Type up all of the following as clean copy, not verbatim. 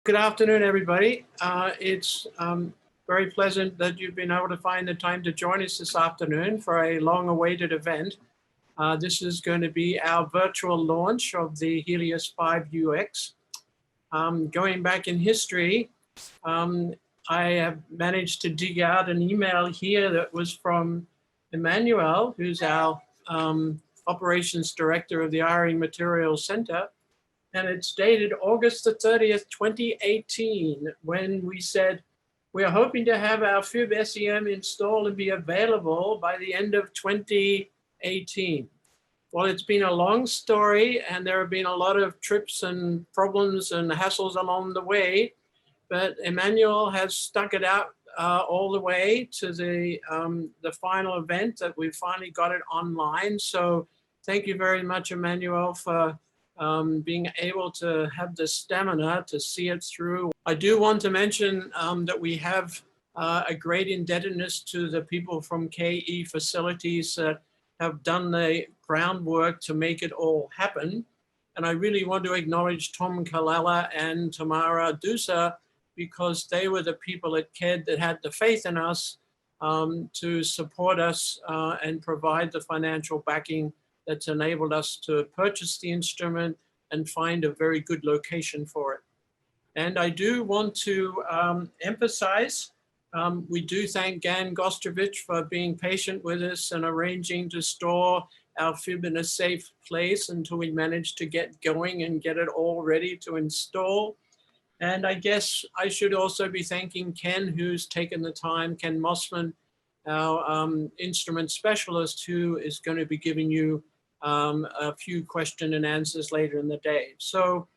Good afternoon, everybody. It's very pleasant that you've been able to find the time to join us this afternoon for a long-awaited event. This is going to be our virtual launch of the Helios 5 UX. Going back in history, I have managed to dig out an email here that was from Emmanuel, who's our operations director of the Erying Material Center. And it's dated August the 30th, 2018, when we said, we are hoping to have our FIB SEM installed and be available by the end of 2018. Well, it's been a long story and there have been a lot of trips and problems and hassles along the way, but Emmanuel has stuck it out all the way to the final event that we finally got it online. So thank you very much, Emmanuel, for being able to have the stamina to see it through. I do want to mention that we have a great indebtedness to the people from KE Facilities that have done the groundwork to make it all happen. And I really want to acknowledge Tom Kalala and Tamara Dusa, because they were the people at KED that had the faith in us to support us and provide the financial backing that's enabled us to purchase the instrument and find a very good location for it. And I do want to emphasize, we do thank Gan Gostrovich for being patient with us and arranging to store our FIB in a safe place until we managed to get going and get it all ready to install. And I guess I should also be thanking Ken, who's taken the time, Ken Mossman, our instrument specialist, who is going to be giving you a few question and answers later in the day. So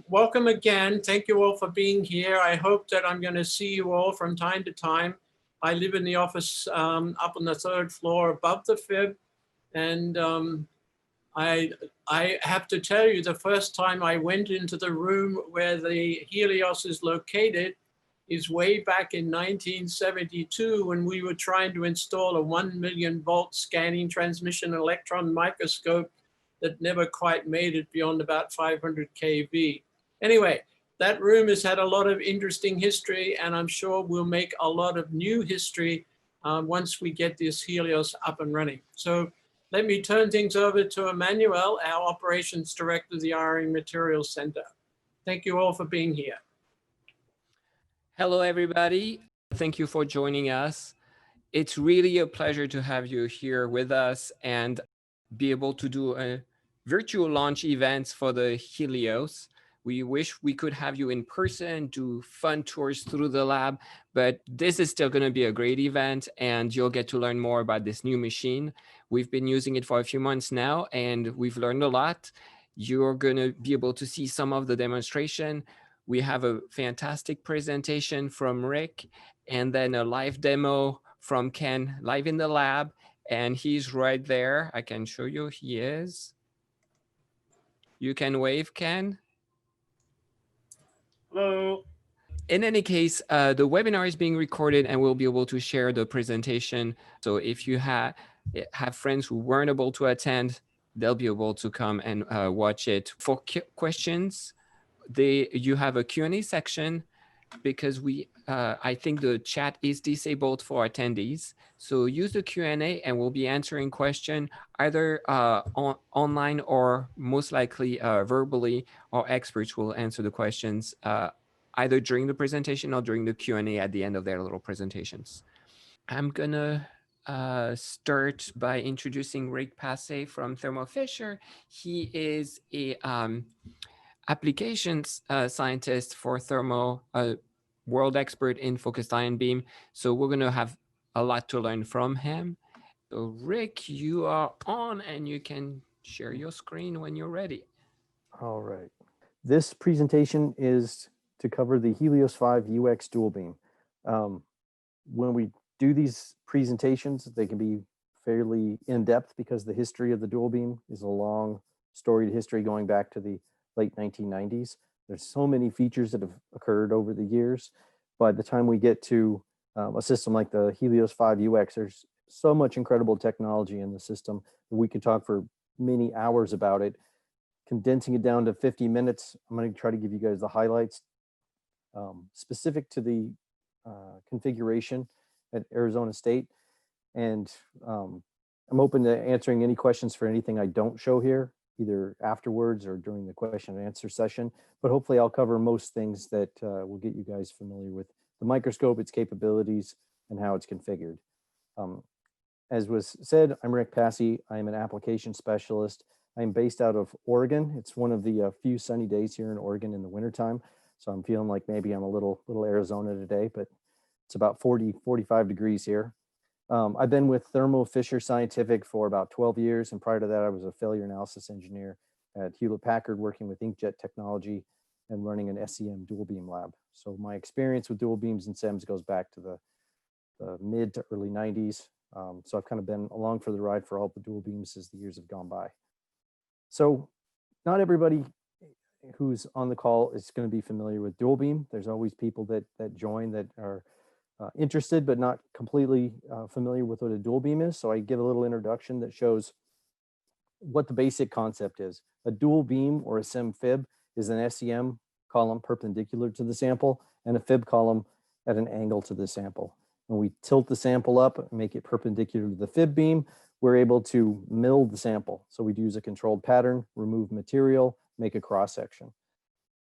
welcome again. Thank you all for being here. I hope that I'm going to see you all from time to time. I live in the office up on the 3rd floor above the FIB. And I have to tell you, the first time I went into the room where the Helios is located is way back in 1972, when we were trying to install a 1 million volt scanning transmission electron microscope that never quite made it beyond about 500 kV. Anyway, that room has had a lot of interesting history, and I'm sure we'll make a lot of new history once we get this Helios up and running. So let me turn things over to Emmanuel, our operations director of the Erying Material Center. Thank you all for being here. Hello, everybody. Thank you for joining us. It's really a pleasure to have you here with us and be able to do a virtual launch events for the Helios. We wish we could have you in person, do fun tours through the lab, but this is still going to be a great event and you'll get to learn more about this new machine. We've been using it for a few months now and we've learned a lot. You're going to be able to see some of the demonstration. We have a fantastic presentation from Rick and then a live demo from Ken live in the lab. And he's right there. I can show you, he is. You can wave, Ken. Hello. In any case, the webinar is being recorded and we'll be able to share the presentation. So if you have friends who weren't able to attend, they'll be able to come and watch it. For questions, you have a Q&A section because I think the chat is disabled for attendees. So use the Q&A and we'll be answering questions either online or most likely verbally. Our experts will answer the questions either during the presentation or during the Q&A at the end of their little presentations. I'm gonna start by introducing Rick Passay from Thermo Fisher. He is a applications scientist for Thermo, a world expert in focused ion beam. So we're gonna have a lot to learn from him. So Rick, you are on and you can share your screen when you're ready. All right. This presentation is to cover the Helios 5 UX dual beam. When we do these presentations, they can be fairly in-depth because the history of the dual beam is a long storied history going back to the late 1990s. There's so many features that have occurred over the years. By the time we get to a system like the Helios 5 UX, there's so much incredible technology in the system that we could talk for many hours about it. Condensing it down to 50 minutes, I'm going to try to give you guys the highlights. specific to the configuration at Arizona State. And I'm open to answering any questions for anything I don't show here, either afterwards or during the question and answer session. But hopefully I'll cover most things that will get you guys familiar with the microscope, its capabilities, and how it's configured. As was said, I'm Rick Passy. I am an application specialist. I am based out of Oregon. It's one of the few sunny days here in Oregon in the wintertime. So I'm feeling like maybe I'm a little Arizona today, but it's about 40, 45 degrees here. I've been with Thermo Fisher Scientific for about 12 years. And prior to that, I was a failure analysis engineer at Hewlett Packard, working with inkjet technology and running an SEM dual beam lab. So my experience with dual beams and SEMs goes back to the mid to early 90s. So I've kind of been along for the ride for all the dual beams as the years have gone by. So not everybody who's on the call is going to be familiar with dual beam. There's always people that join that are interested but not completely familiar with what a dual beam is. So I give a little introduction that shows what the basic concept is. A dual beam or a SEM FIB is an SEM column perpendicular to the sample and a FIB column at an angle to the sample. When we tilt the sample up and make it perpendicular to the FIB beam, we're able to mill the sample. So we'd use a controlled pattern, remove material, make a cross section.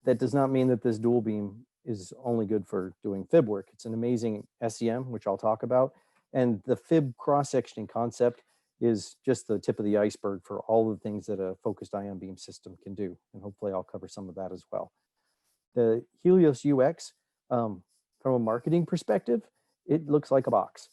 That does not mean that this dual beam is only good for doing FIB work. It's an amazing SEM, which I'll talk about. And the FIB cross-sectioning concept is just the tip of the iceberg for all the things that a focused ion beam system can do. And hopefully I'll cover some of that as well. The Helios UX, from a marketing perspective, it looks like a box.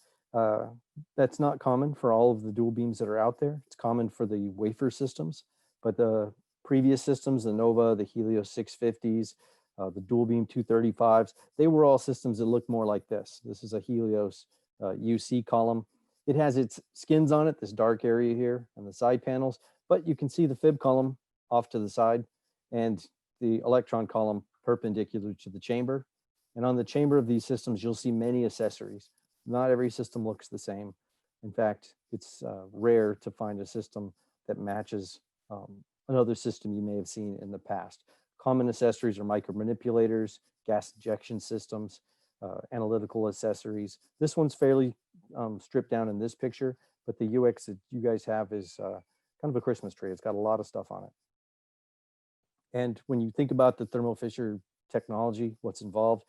That's not common for all of the dual beams that are out there. It's common for the wafer systems, but the previous systems, the Nova, the Helios 650s, the dual beam 235s, they were all systems that looked more like this. This is a Helios UC column. It has its skins on it, this dark area here and the side panels, but you can see the FIB column off to the side and the electron column perpendicular to the chamber. And on the chamber of these systems, you'll see many accessories. Not every system looks the same. In fact, it's rare to find a system that matches another system you may have seen in the past. Common accessories are micro-manipulators, gas injection systems, analytical accessories. This one's fairly stripped down in this picture, but the UX that you guys have is kind of a Christmas tree. It's got a lot of stuff on it. And when you think about the Thermo Fisher technology, what's involved,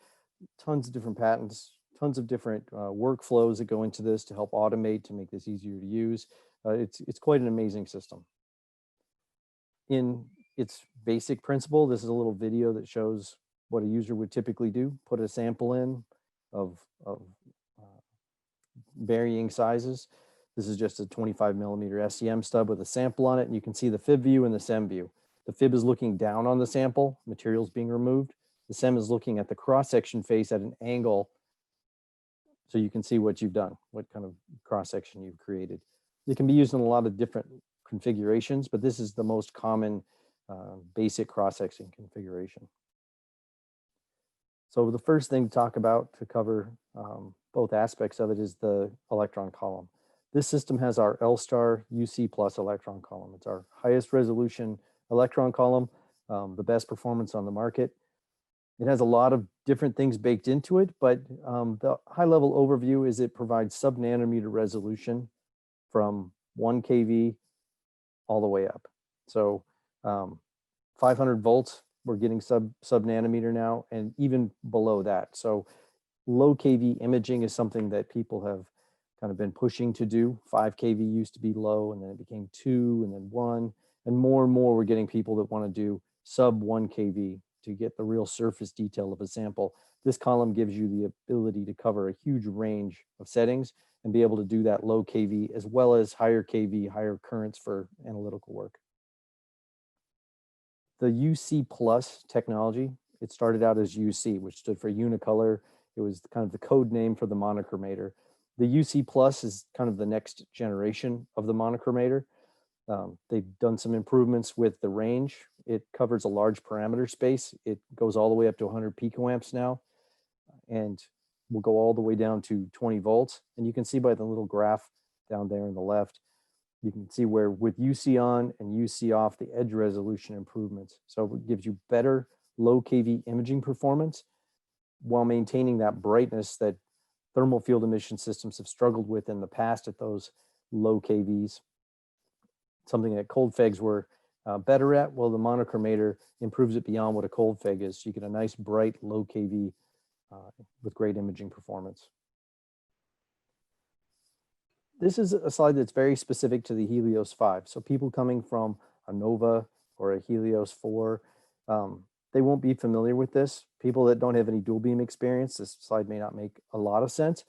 tons of different patents, tons of different workflows that go into this to help automate, to make this easier to use. It's quite an amazing system. In its basic principle, this is a little video that shows what a user would typically do. Put a sample in of varying sizes. This is just a 25 millimeter SEM stub with a sample on it, and you can see the FIB view and the SEM view. The FIB is looking down on the sample, materials being removed. The SEM is looking at the cross-section face at an angle, so you can see what you've done, what kind of cross-section you've created. It can be used in a lot of different configurations, but this is the most common basic cross-section configuration. So the first thing to talk about, to cover both aspects of it, is the electron column. This system has our L-star UC plus electron column. It's our highest resolution electron column, the best performance on the market. It has a lot of different things baked into it, but the high-level overview is it provides sub-nanometer resolution from 1 kV all the way up. So 500 volts, we're getting sub-nanometer now, and even below that. So low kV imaging is something that people have kind of been pushing to do. 5 kV used to be low, and then it became 2, and then 1. And more we're getting people that want to do sub 1 kV to get the real surface detail of a sample. This column gives you the ability to cover a huge range of settings and be able to do that low kV as well as higher kV, higher currents for analytical work. The UC plus technology, it started out as UC, which stood for unicolor. It was kind of the code name for the monochromator. The UC plus is kind of the next generation of the monochromator. They've done some improvements with the range. It covers a large parameter space. It goes all the way up to 100 picoamps now, and will go all the way down to 20 volts. And you can see by the little graph down there on the left, you can see where with UC on and UC off, the edge resolution improvements. So it gives you better low kV imaging performance while maintaining that brightness that thermal field emission systems have struggled with in the past at those low KVs. Something that cold FEGs were better at. Well, the monochromator improves it beyond what a cold FEG is. So you get a nice bright low KV with great imaging performance. This is a slide that's very specific to the Helios 5. So people coming from a Nova or a Helios 4, they won't be familiar with this. People that don't have any dual beam experience, this slide may not make a lot of sense,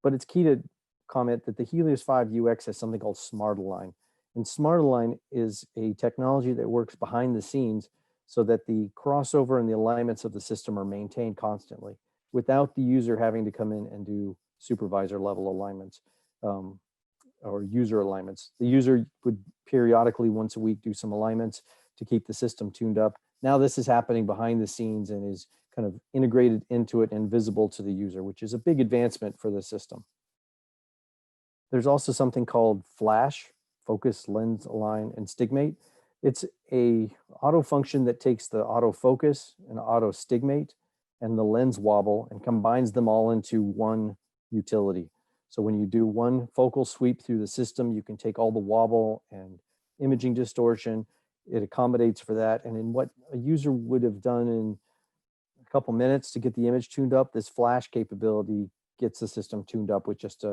but it's key to comment that the Helios 5 UX has something called Smartline. And Smartline is a technology that works behind the scenes so that the crossover and the alignments of the system are maintained constantly without the user having to come in and do supervisor level alignments or user alignments. The user would periodically once a week do some alignments to keep the system tuned up. Now this is happening behind the scenes and is kind of integrated into it and visible to the user, which is a big advancement for the system. There's also something called Flash, Focus, Lens, Align, and Stigmate. It's a auto function that takes the autofocus and auto stigmate and the lens wobble and combines them all into one utility. So when you do one focal sweep through the system, you can take all the wobble and imaging distortion. It accommodates for that. And in what a user would have done in a couple minutes to get the image tuned up, this Flash capability gets the system tuned up with just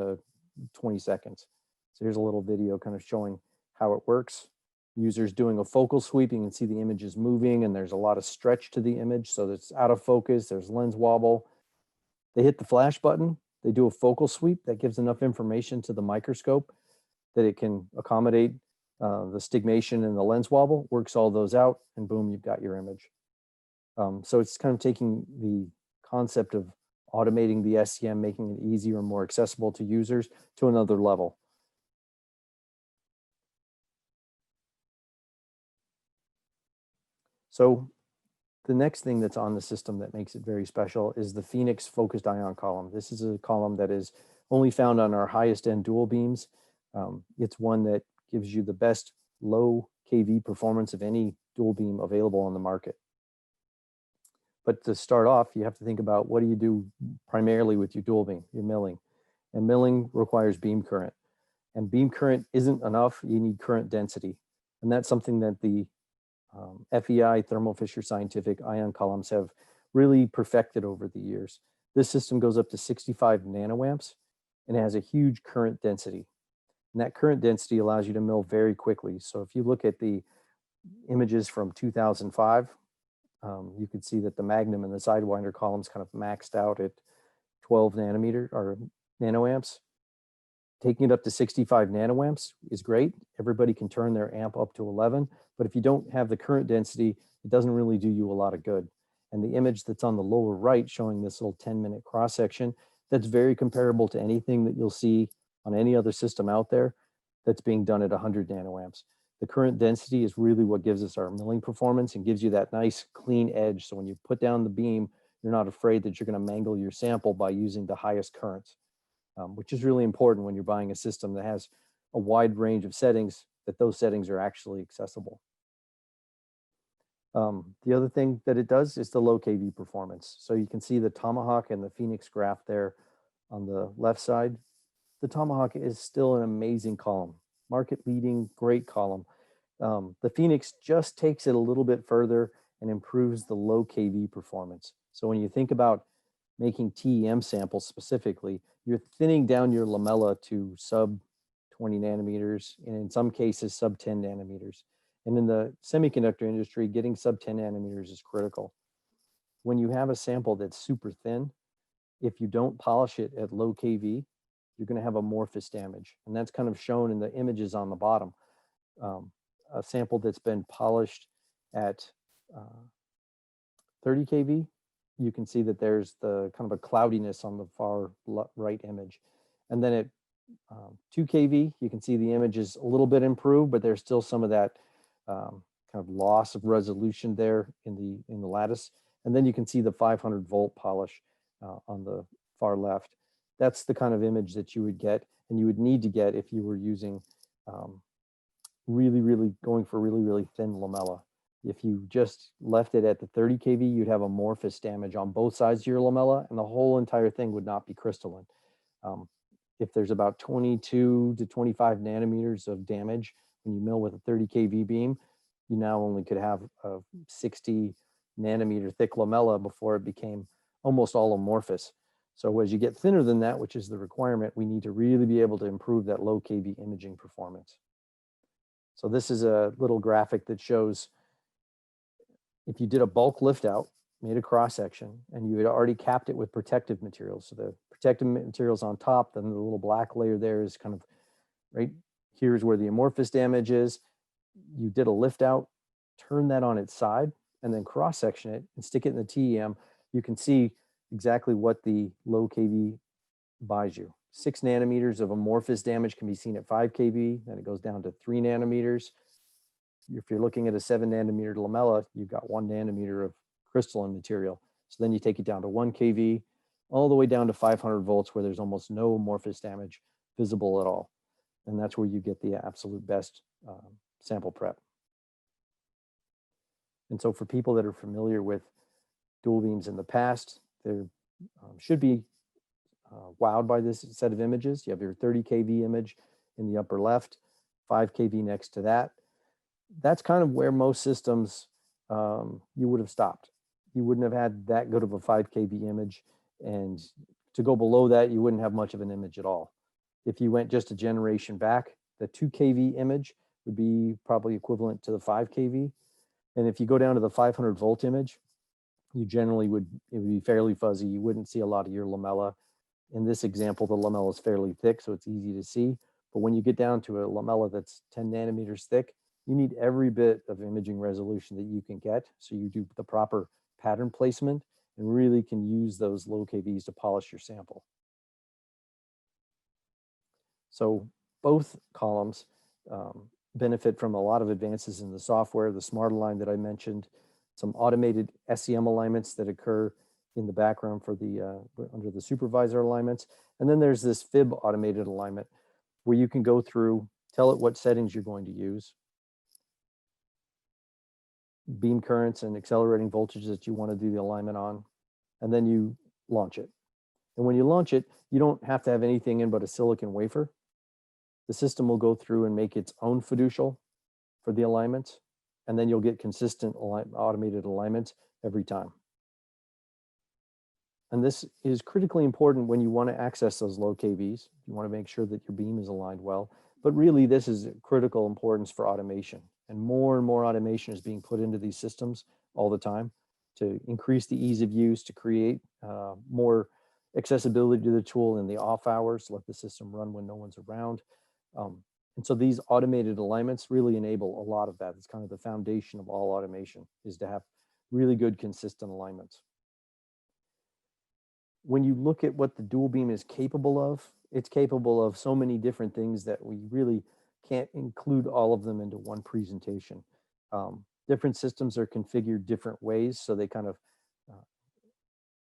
20 seconds. So here's a little video kind of showing how it works. Users doing a focal sweep, you can see the image is moving and there's a lot of stretch to the image. So it's out of focus, there's lens wobble. They hit the flash button, they do a focal sweep that gives enough information to the microscope that it can accommodate the stigmation and the lens wobble, works all those out, and boom, you've got your image. So it's kind of taking the concept of automating the SEM, making it easier and more accessible to users to another level. So the next thing that's on the system that makes it very special is the Phoenix focused ion column. This is a column that is only found on our highest end dual beams. It's one that gives you the best low KV performance of any dual beam available on the market. But to start off, you have to think about what do you do primarily with your dual beam, your milling. And milling requires beam current. And beam current isn't enough, you need current density. And that's something that the FEI, Thermo Fisher Scientific ion columns have really perfected over the years. This system goes up to 65 nanoamps and has a huge current density. And that current density allows you to mill very quickly. So if you look at the images from 2005, you can see that the Magnum and the Sidewinder columns kind of maxed out at 12 nanometer or nanoamps. Taking it up to 65 nanoamps is great. Everybody can turn their amp up to 11, but if you don't have the current density, it doesn't really do you a lot of good. And the image that's on the lower right showing this little 10-minute cross section, that's very comparable to anything that you'll see on any other system out there that's being done at 100 nanoamps. The current density is really what gives us our milling performance and gives you that nice clean edge. So when you put down the beam, you're not afraid that you're going to mangle your sample by using the highest currents. Which is really important when you're buying a system that has a wide range of settings, that those settings are actually accessible. The other thing that it does is the low KV performance. So you can see the Tomahawk and the Phoenix graph there on the left side. The Tomahawk is still an amazing column, market leading, great column. The Phoenix just takes it a little bit further and improves the low KV performance. So when you think about making TEM samples specifically, you're thinning down your lamella to sub 20 nanometers, and in some cases, sub 10 nanometers. And in the semiconductor industry, getting sub 10 nanometers is critical. When you have a sample that's super thin, if you don't polish it at low KV, you're going to have amorphous damage. And that's kind of shown in the images on the bottom. A sample that's been polished at 30 kV, you can see that there's the kind of a cloudiness on the far right image. And then at 2 kV, you can see the image is a little bit improved, but there's still some of that kind of loss of resolution there in the lattice. And then you can see the 500 volt polish on the far left. That's the kind of image that you would get and you would need to get if you were using really going for really thin lamella. If you just left it at the 30 kV, you'd have amorphous damage on both sides of your lamella, and the whole entire thing would not be crystalline. If there's about 22 to 25 nanometers of damage when you mill with a 30 kV beam, you now only could have a 60 nanometer thick lamella before it became almost all amorphous. So as you get thinner than that, which is the requirement, we need to really be able to improve that low kV imaging performance. So this is a little graphic that shows if you did a bulk lift out, made a cross section, and you had already capped it with protective materials. So the protective materials on top, then the little black layer there is kind of right here's where the amorphous damage is. You did a lift out, turn that on its side, and then cross section it and stick it in the TEM. You can see exactly what the low kV buys you. 6 nanometers of amorphous damage can be seen at 5 kV, then it goes down to 3 nanometers. If you're looking at a 7 nanometer lamella, you've got 1 nanometer of crystalline material. So then you take it down to 1 kV, all the way down to 500 volts, where there's almost no amorphous damage visible at all. And that's where you get the absolute best sample prep. And so for people that are familiar with dual beams in the past, they should be wowed by this set of images. You have your 30 kV image in the upper left, 5 kV next to that. That's kind of where most systems you would have stopped. You wouldn't have had that good of a 5 kV image, and to go below that, you wouldn't have much of an image at all. If you went just a generation back, the 2 kV image would be probably equivalent to the 5 kV. And if you go down to the 500 volt image, you generally it would be fairly fuzzy. You wouldn't see a lot of your lamella. In this example, the lamella is fairly thick, so it's easy to see. But when you get down to a lamella that's 10 nanometers thick, you need every bit of imaging resolution that you can get. So you do the proper pattern placement and really can use those low KVs to polish your sample. So both columns benefit from a lot of advances in the software, the Smartline that I mentioned, some automated SEM alignments that occur in the background for the under the supervisor alignments. And then there's this FIB automated alignment where you can go through, tell it what settings you're going to use, beam currents and accelerating voltages that you want to do the alignment on, and then you launch it. And when you launch it, you don't have to have anything in but a silicon wafer. The system will go through and make its own fiducial for the alignments, and then you'll get consistent automated alignments every time. And this is critically important when you want to access those low KVs. You want to make sure that your beam is aligned well. But really, this is critical importance for automation. And more automation is being put into these systems all the time to increase the ease of use, to create more accessibility to the tool in the off hours, let the system run when no one's around. And so these automated alignments really enable a lot of that. It's kind of the foundation of all automation, is to have really good, consistent alignments. When you look at what the dual beam is capable of, it's capable of so many different things that we really can't include all of them into one presentation. Different systems are configured different ways, so they kind of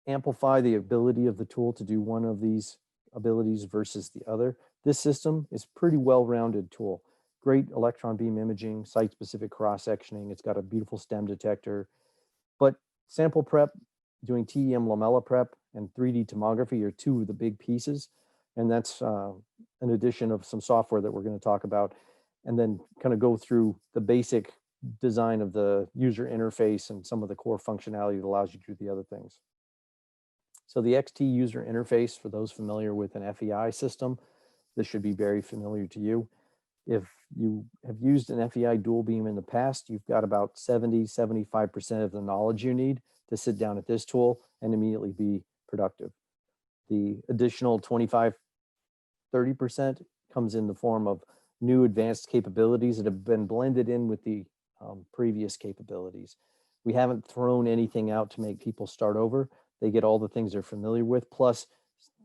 amplify the ability of the tool to do one of these abilities versus the other. This system is pretty well-rounded tool. Great electron beam imaging, site-specific cross-sectioning. It's got a beautiful STEM detector. But sample prep, doing TEM lamella prep, and 3D tomography are two of the big pieces. And that's an addition of some software that we're going to talk about, and then kind of go through the basic design of the user interface and some of the core functionality that allows you to do the other things. So the XT user interface, for those familiar with an FEI system, this should be very familiar to you. If you have used an FEI dual beam in the past, you've got about 70–75% of the knowledge you need to sit down at this tool and immediately be productive. The additional 25–30% comes in the form of new advanced capabilities that have been blended in with the previous capabilities. We haven't thrown anything out to make people start over. They get all the things they're familiar with, plus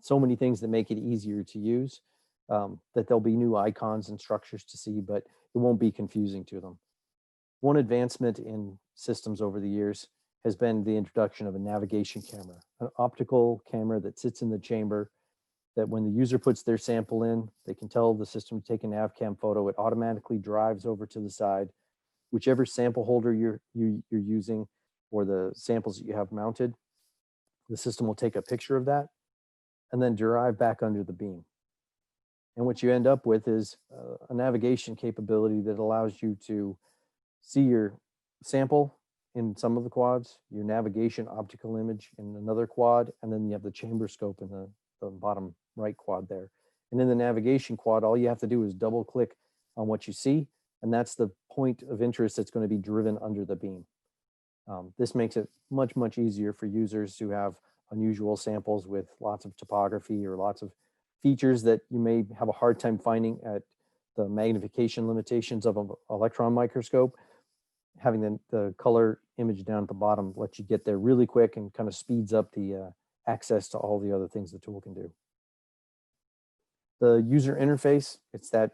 so many things that make it easier to use, that there'll be new icons and structures to see, but it won't be confusing to them. One advancement in systems over the years has been the introduction of a navigation camera, an optical camera that sits in the chamber, that when the user puts their sample in, they can tell the system to take a nav cam photo. It automatically drives over to the side, whichever sample holder you're using or the samples that you have mounted, the system will take a picture of that and then derive back under the beam. And what you end up with is a navigation capability that allows you to see your sample in some of the quads, your navigation optical image in another quad, and then you have the chamber scope in the bottom right quad there. And in the navigation quad, all you have to do is double click on what you see, and that's the point of interest that's going to be driven under the beam. This makes it much, much easier for users who have unusual samples with lots of topography or lots of features that you may have a hard time finding at the magnification limitations of an electron microscope. Having the color image down at the bottom lets you get there really quick and kind of speeds up the access to all the other things the tool can do. The user interface, it's that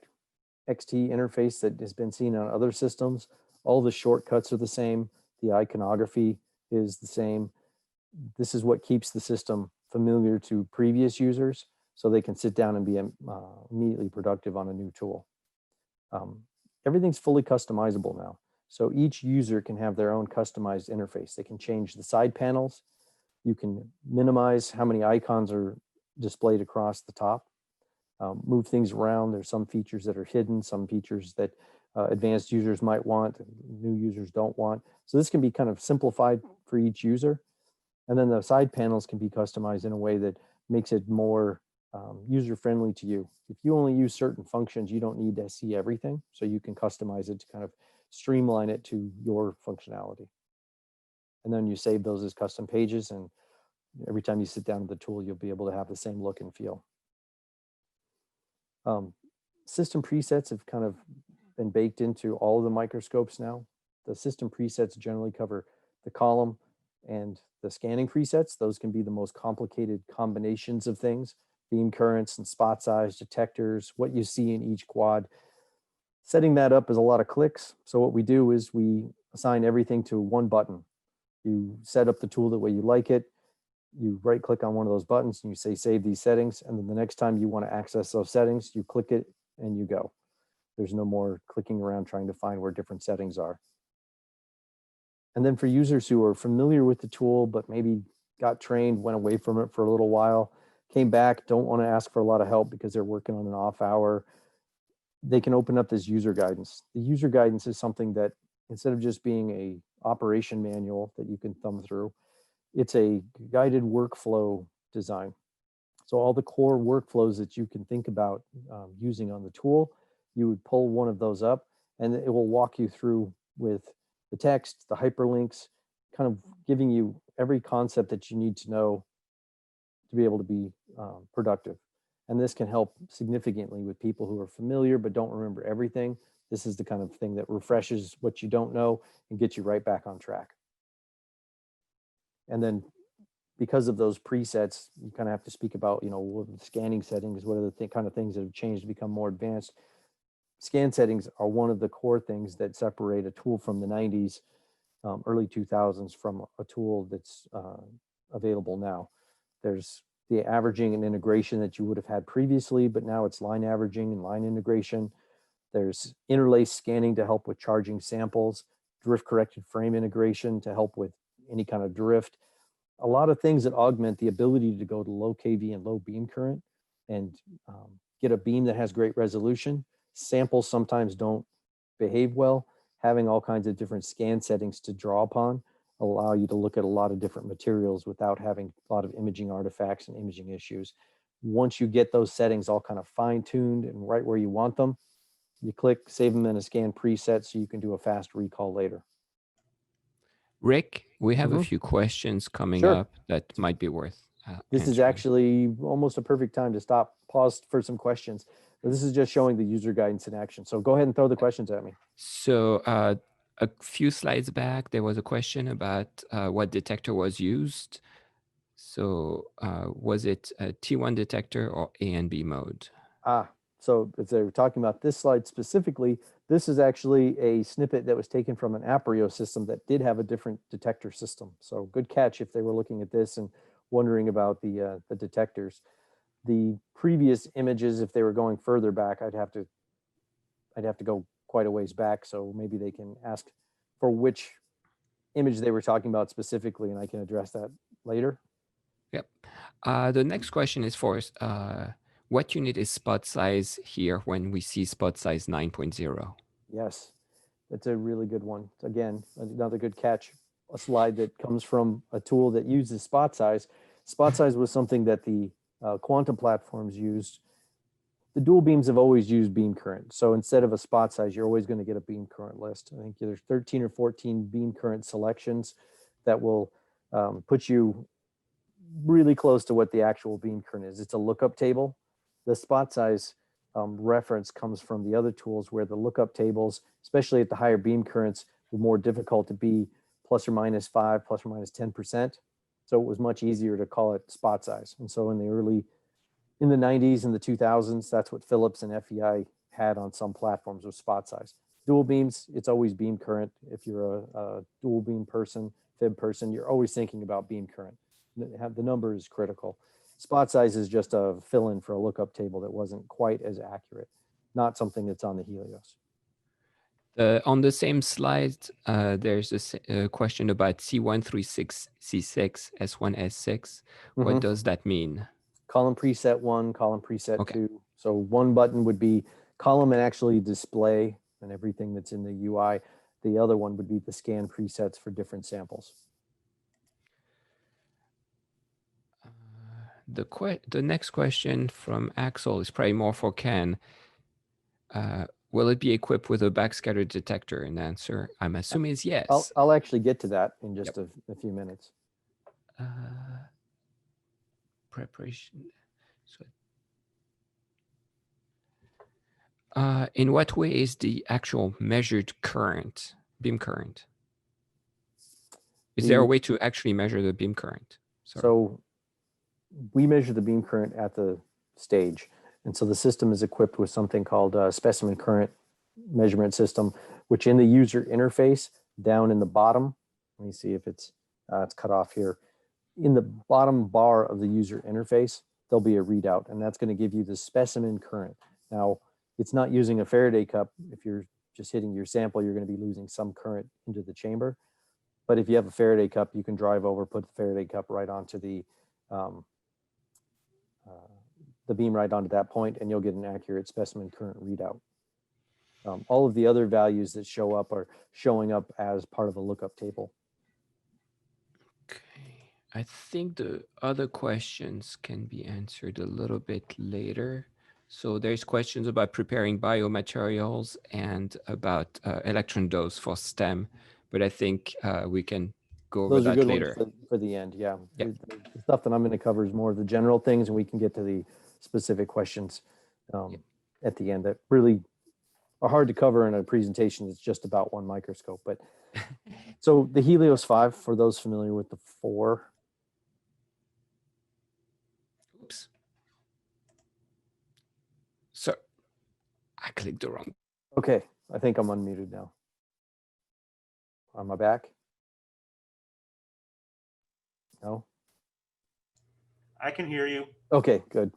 XT interface that has been seen on other systems. All the shortcuts are the same. The iconography is the same. This is what keeps the system familiar to previous users so they can sit down and be immediately productive on a new tool. Everything's fully customizable now. So each user can have their own customized interface. They can change the side panels. You can minimize how many icons are displayed across the top. Move things around. There's some features that are hidden, some features that advanced users might want, new users don't want. So this can be kind of simplified for each user. And then the side panels can be customized in a way that makes it more user-friendly to you. If you only use certain functions, you don't need to see everything. So you can customize it to kind of streamline it to your functionality. And then you save those as custom pages, and every time you sit down with the tool, you'll be able to have the same look and feel. System presets have kind of been baked into all of the microscopes now. The system presets generally cover the column and the scanning presets. Those can be the most complicated combinations of things, beam currents and spot size, detectors, what you see in each quad. Setting that up is a lot of clicks. So what we do is we assign everything to one button. You set up the tool the way you like it. You right click on one of those buttons and you say save these settings, and then the next time you want to access those settings, you click it and you go. There's no more clicking around trying to find where different settings are. And then for users who are familiar with the tool but maybe got trained, went away from it for a little while, came back, don't want to ask for a lot of help because they're working on an off hour, they can open up this user guidance. The user guidance is something that, instead of just being a operation manual that you can thumb through, it's a guided workflow design. So all the core workflows that you can think about using on the tool, you would pull one of those up and it will walk you through with the text, the hyperlinks, kind of giving you every concept that you need to know to be able to be productive. And this can help significantly with people who are familiar but don't remember everything. This is the kind of thing that refreshes what you don't know and gets you right back on track. And then because of those presets, you kind of have to speak about, what the scanning settings, what are the kind of things that have changed to become more advanced. Scan settings are one of the core things that separate a tool from the 90s, early 2000s from a tool that's available now. There's the averaging and integration that you would have had previously, but now it's line averaging and line integration. There's interlace scanning to help with charging samples, drift corrected frame integration to help with any kind of drift. A lot of things that augment the ability to go to low KV and low beam current and get a beam that has great resolution. Samples sometimes don't behave well. Having all kinds of different scan settings to draw upon allow you to look at a lot of different materials without having a lot of imaging artifacts and imaging issues. Once you get those settings all kind of fine-tuned and right where you want them, you click save them in a scan preset so you can do a fast recall later. Rick, we have a few questions coming up that might be worth This is actually almost a perfect time to stop, pause for some questions. This is just showing the user guidance in action. So go ahead and throw the questions at me. So a few slides back, there was a question about what detector was used. So was it a T1 detector or A and B mode? So if they were talking about this slide specifically, this is actually a snippet that was taken from an Aprio system that did have a different detector system. So good catch if they were looking at this and wondering about the detectors. The previous images, if they were going further back, I'd have to go quite a ways back, so maybe they can ask for which image they were talking about specifically, and I can address that later. Yep. The next question is for what unit is spot size here when we see spot size 9.0? Yes, that's a really good one. Again, another good catch. A slide that comes from a tool that uses spot size. Spot size was something that the quantum platforms used. The dual beams have always used beam current. So instead of a spot size, you're always going to get a beam current list. I think there's 13 or 14 beam current selections that will put you really close to what the actual beam current is. It's a lookup table. The spot size reference comes from the other tools where the lookup tables, especially at the higher beam currents, were more difficult to be plus or minus 5, plus or minus 10%. So it was much easier to call it spot size. And so in the 90s and the 2000s, that's what Philips and FEI had on some platforms with spot size. Dual beams, it's always beam current. If you're a dual beam person, FIB person, you're always thinking about beam current. The number is critical. Spot size is just a fill-in for a lookup table that wasn't quite as accurate, not something that's on the Helios. On the same slide, there's a question about C136, C6, S1, S6. What does that mean? Column preset 1, column preset 2. So one button would be column and actually display and everything that's in the UI. The other one would be the scan presets for different samples. The next question from Axel is probably more for Ken. Will it be equipped with a backscatter detector? And the answer, I'm assuming, is yes. I'll actually get to that in just a few minutes. Preparation. In what way is the actual measured current, beam current? Is there a way to actually measure the beam current? Sorry. So we measure the beam current at the stage. And so the system is equipped with something called a specimen current measurement system, which in the user interface down in the bottom, let me see if it's cut off here. In the bottom bar of the user interface, there'll be a readout, and that's going to give you the specimen current. Now, it's not using a Faraday cup. If you're just hitting your sample, you're going to be losing some current into the chamber. But if you have a Faraday cup, you can drive over, put the Faraday cup right onto the beam right onto that point, and you'll get an accurate specimen current readout. All of the other values that show up are showing up as part of a lookup table. Okay, I think the other questions can be answered a little bit later. So there's questions about preparing biomaterials and about Electron Dose for STEM, but I think we can go over Those are that good later. ones for the end, yeah. Yep. The stuff that I'm going to cover is more of the general things, and we can get to the specific questions at the end that really are hard to cover in a presentation that's just about one microscope. But so the Helios 5, for those familiar with the 4. Oops. So I clicked the wrong. Okay, I think I'm unmuted now. Am I back? No? I can hear you. Okay, good.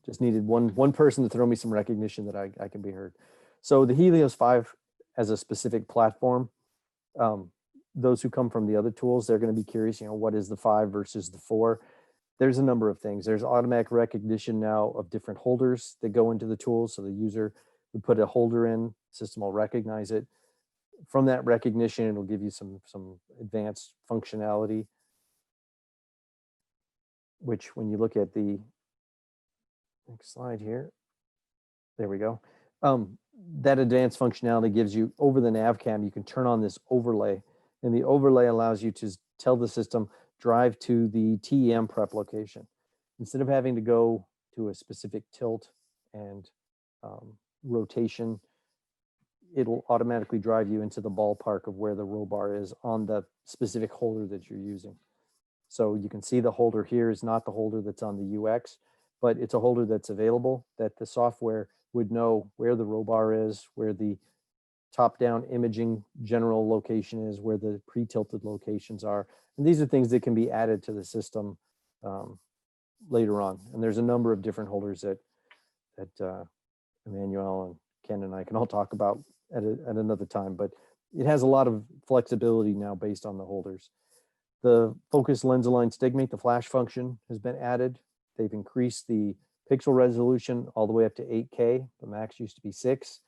Just needed one person to throw me some recognition that I can be heard. So the Helios 5 as a specific platform, those who come from the other tools, they're going to be curious, what is the 5 versus the 4? There's a number of things. There's automatic recognition now of different holders that go into the tool. So the user would put a holder in, the system will recognize it. From that recognition, it'll give you some advanced functionality, which when you look at the next slide here, there we go. That advanced functionality gives you, over the nav cam, you can turn on this overlay, and the overlay allows you to tell the system, drive to the TEM prep location. Instead of having to go to a specific tilt and rotation, it'll automatically drive you into the ballpark of where the row bar is on the specific holder that you're using. So you can see the holder here is not the holder that's on the UX, but it's a holder that's available that the software would know where the row bar is, where the top-down imaging general location is, where the pre-tilted locations are. And these are things that can be added to the system later on. And there's a number of different holders that Emmanuel and Ken and I can all talk about at another time, but it has a lot of flexibility now based on the holders. The focus lens align stigmate, the flash function has been added. They've increased the pixel resolution all the way up to 8K. The max used to be 6.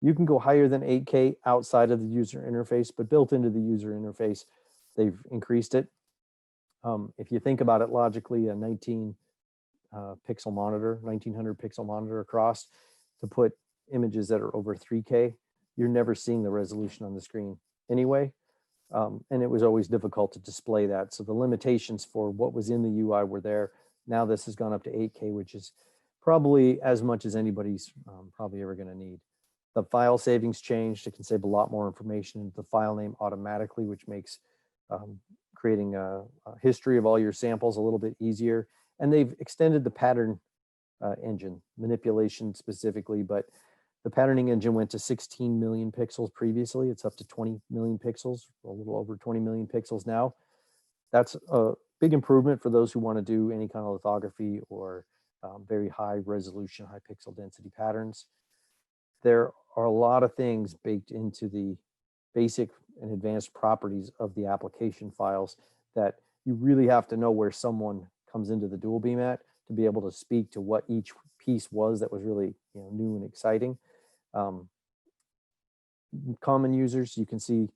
You can go higher than 8K outside of the user interface, but built into the user interface, they've increased it. If you think about it logically, a 1900 pixel monitor across, to put images that are over 3K, you're never seeing the resolution on the screen anyway. And it was always difficult to display that. So the limitations for what was in the UI were there. Now this has gone up to 8K, which is probably as much as anybody's probably ever going to need. The file savings changed. It can save a lot more information into the file name automatically, which makes creating a history of all your samples a little bit easier. And they've extended the pattern engine, manipulation specifically, but the patterning engine went to 16 million pixels previously. It's up to 20 million pixels, a little over 20 million pixels now. That's a big improvement for those who want to do any kind of lithography or very high resolution, high pixel density patterns. There are a lot of things baked into the basic and advanced properties of the application files that you really have to know where someone comes into the dual beam at to be able to speak to what each piece was that was really new and exciting. Common users, you can see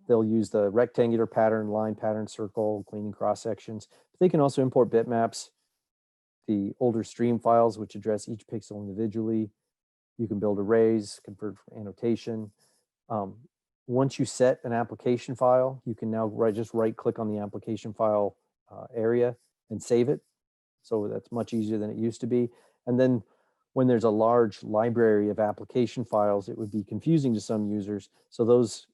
they'll use the rectangular pattern, line pattern, circle, cleaning cross sections. But they can also import bitmaps, the older stream files, which address each pixel individually. You can build arrays, convert for annotation. Once you set an application file, you can now just right click on the application file area and save it. So that's much easier than it used to be. And then when there's a large library of application files, it would be confusing to some users. So those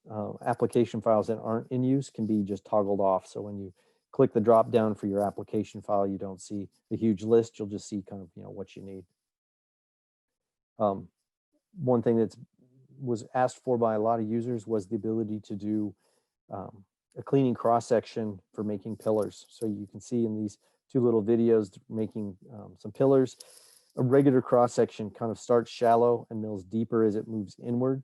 application files that aren't in use can be just toggled off. So when you click the drop down for your application file, you don't see the huge list. You'll just see kind of what you need. One thing that was asked for by a lot of users was the ability to do a cleaning cross section for making pillars. So you can see in these two little videos making some pillars. A regular cross section kind of starts shallow and mills deeper as it moves inward.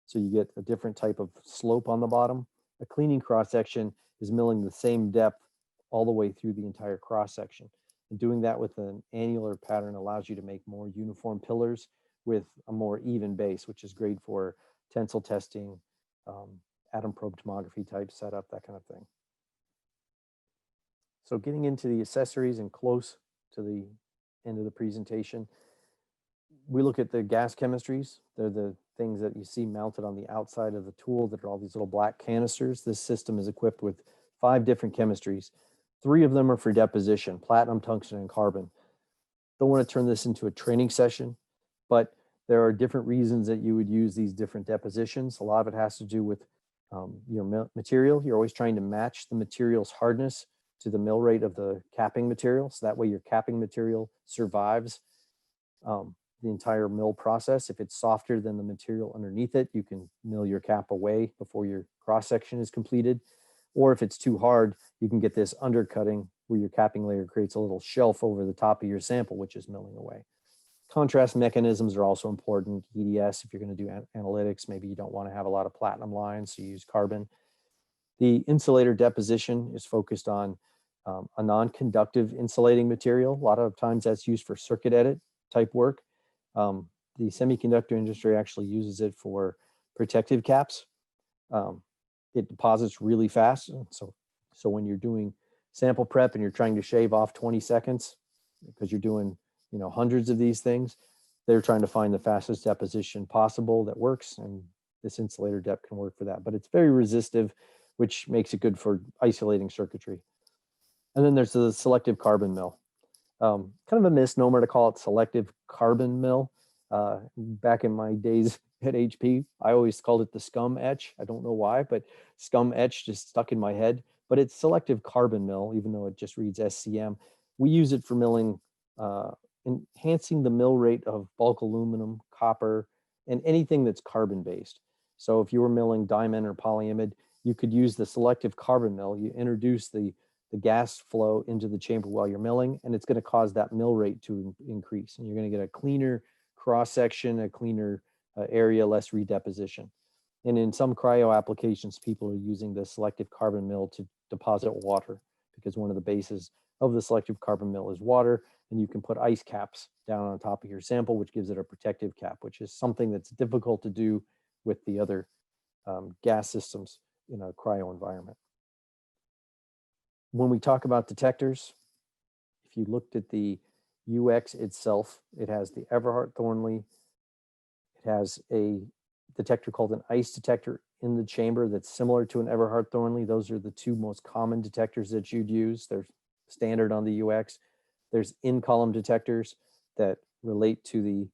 So you get a different type of slope on the bottom. A cleaning cross section is milling the same depth all the way through the entire cross section. And doing that with an annular pattern allows you to make more uniform pillars with a more even base, which is great for tensile testing, atom probe tomography type setup, that kind of thing. So getting into the accessories and close to the end of the presentation, we look at the gas chemistries. They're the things that you see mounted on the outside of the tool that are all these little black canisters. This system is equipped with 5 different chemistries. 3 of them are for deposition: platinum, tungsten, and carbon. Don't want to turn this into a training session, but there are different reasons that you would use these different depositions. A lot of it has to do with your material. You're always trying to match the material's hardness to the mill rate of the capping material. So that way your capping material survives the entire mill process. If it's softer than the material underneath it, you can mill your cap away before your cross section is completed. Or if it's too hard, you can get this undercutting where your capping layer creates a little shelf over the top of your sample, which is milling away. Contrast mechanisms are also important. EDS, if you're going to do analytics, maybe you don't want to have a lot of platinum lines, so you use carbon. The insulator deposition is focused on a non-conductive insulating material. A lot of times that's used for circuit edit type work. The semiconductor industry actually uses it for protective caps. It deposits really fast. So when you're doing sample prep and you're trying to shave off 20 seconds, because you're doing hundreds of these things, they're trying to find the fastest deposition possible that works, and this insulator dep can work for that. But it's very resistive, which makes it good for isolating circuitry. And then there's the selective carbon mill. Kind of a misnomer to call it selective carbon mill. Back in my days at HP, I always called it the scum etch. I don't know why, but scum etch just stuck in my head. But it's selective carbon mill, even though it just reads SCM. We use it for milling, enhancing the mill rate of bulk aluminum, copper, and anything that's carbon based. So if you were milling diamond or polyimide, you could use the selective carbon mill. You introduce the gas flow into the chamber while you're milling, and it's going to cause that mill rate to increase. And you're going to get a cleaner cross section, a cleaner area, less redeposition. And in some cryo applications, people are using the selective carbon mill to deposit water, because one of the bases of the selective carbon mill is water, and you can put ice caps down on top of your sample, which gives it a protective cap, which is something that's difficult to do with the other gas systems in a cryo environment. When we talk about detectors, if you looked at the UX itself, it has the Everhart Thornley. It has a detector called an ice detector in the chamber that's similar to an Everhart Thornley. Those are the two most common detectors that you'd use. They're standard on the UX. There's in-column detectors that relate to the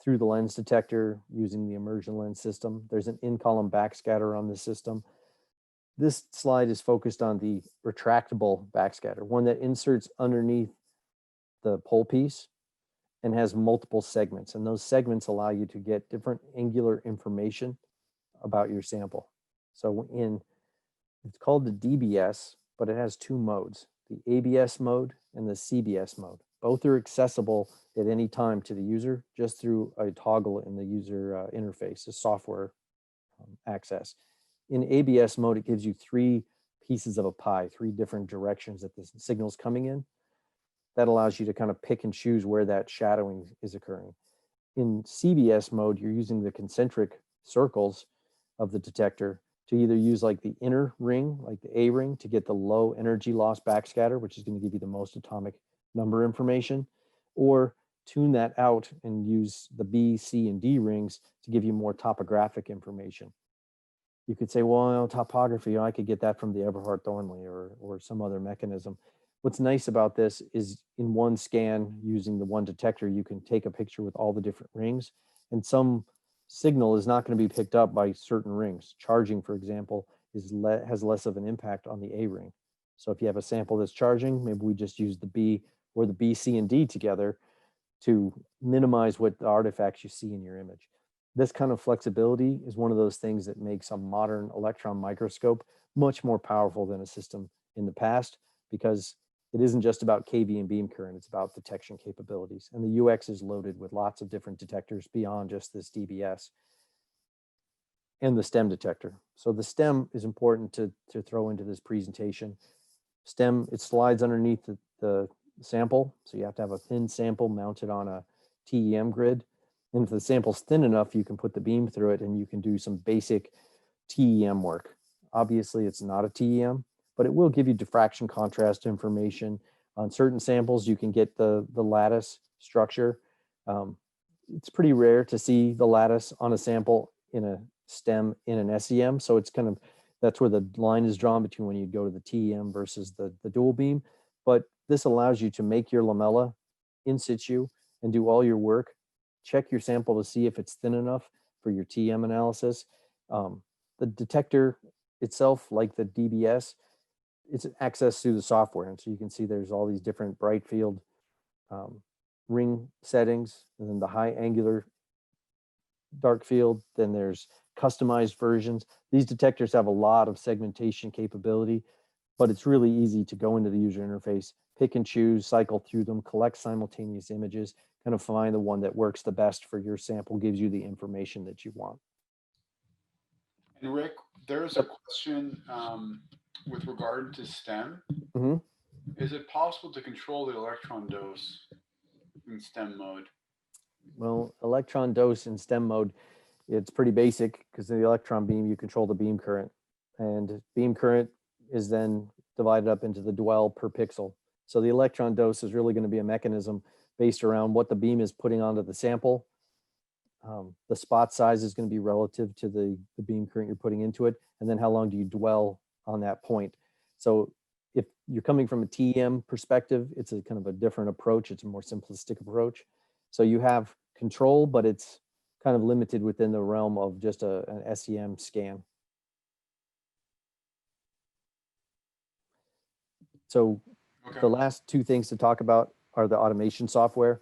through the lens detector using the immersion lens system. There's an in-column backscatter on the system. This slide is focused on the retractable backscatter, one that inserts underneath the pole piece and has multiple segments. And those segments allow you to get different angular information about your sample. So it's called the DBS, but it has two modes, the ABS mode and the CBS mode. Both are accessible at any time to the user just through a toggle in the user interface, a software access. In ABS mode, it gives you three pieces of a pie, three different directions that the signal's coming in. That allows you to kind of pick and choose where that shadowing is occurring. In CBS mode, you're using the concentric circles of the detector to either use like the inner ring, like the A ring, to get the low energy loss backscatter, which is going to give you the most atomic number information, or tune that out and use the B, C, and D rings to give you more topographic information. You could say, well, topography, I could get that from the Everhart Thornley or some other mechanism. What's nice about this is in one scan using the one detector, you can take a picture with all the different rings, and some signal is not going to be picked up by certain rings. Charging, for example, has less of an impact on the A ring. So if you have a sample that's charging, maybe we just use the B or the B, C, and D together to minimize what the artifacts you see in your image. This kind of flexibility is one of those things that makes a modern electron microscope much more powerful than a system in the past, because it isn't just about KV and beam current, it's about detection capabilities. And the UX is loaded with lots of different detectors beyond just this DBS and the STEM detector. So the STEM is important to throw into this presentation. STEM, it slides underneath the sample. So you have to have a thin sample mounted on a TEM grid. And if the sample's thin enough, you can put the beam through it and you can do some basic TEM work. Obviously, it's not a TEM, but it will give you diffraction contrast information. On certain samples, you can get the lattice structure. It's pretty rare to see the lattice on a sample in a STEM in an SEM. So it's kind of, that's where the line is drawn between when you go to the TEM versus the dual beam. But this allows you to make your lamella in situ and do all your work. Check your sample to see if it's thin enough for your TM analysis. The detector itself, like the DBS, it's accessed through the software. And so you can see there's all these different bright field ring settings, and then the high angular dark field. Then there's customized versions. These detectors have a lot of segmentation capability, but it's really easy to go into the user interface, pick and choose, cycle through them, collect simultaneous images, kind of find the one that works the best for your sample, gives you the information that you want. And Rick, there's a question with regard to STEM. Mm-hmm. Is it possible to control the electron dose in STEM mode? Well, electron dose in STEM mode, it's pretty basic, because in the electron beam, you control the beam current. And beam current is then divided up into the dwell per pixel. So the electron dose is really going to be a mechanism based around what the beam is putting onto the sample. The spot size is going to be relative to the beam current you're putting into it. And then how long do you dwell on that point? So if you're coming from a TEM perspective, it's a kind of a different approach. It's a more simplistic approach. So you have control, but it's kind of limited within the realm of just an SEM scan. So Okay. the last two things to talk about are the automation software.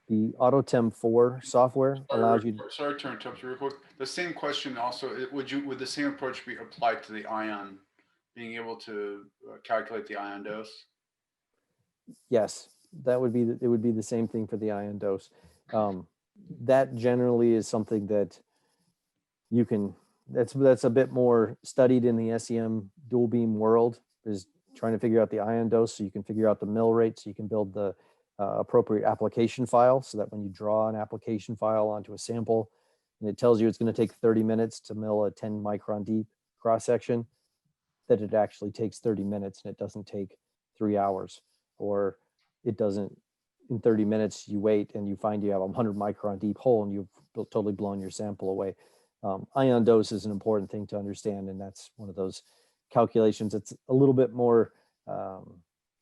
The AutoTEM 4 software allows you to... Sorry to interrupt you real quick. The same question also, would the same approach be applied to the ion, being able to calculate the ion dose? Yes, that would be, it would be the same thing for the ion dose. that generally is something that you can, that's a bit more studied in the SEM dual beam world, is trying to figure out the ion dose so you can figure out the mill rate, so you can build the appropriate application file, so that when you draw an application file onto a sample and it tells you it's going to take 30 minutes to mill a 10 micron deep cross section, that it actually takes 30 minutes and it doesn't take 3 hours, or it doesn't, in 30 minutes you wait and you find you have a 100 micron deep hole and you've totally blown your sample away. Ion dose is an important thing to understand, and that's one of those calculations that's a little bit more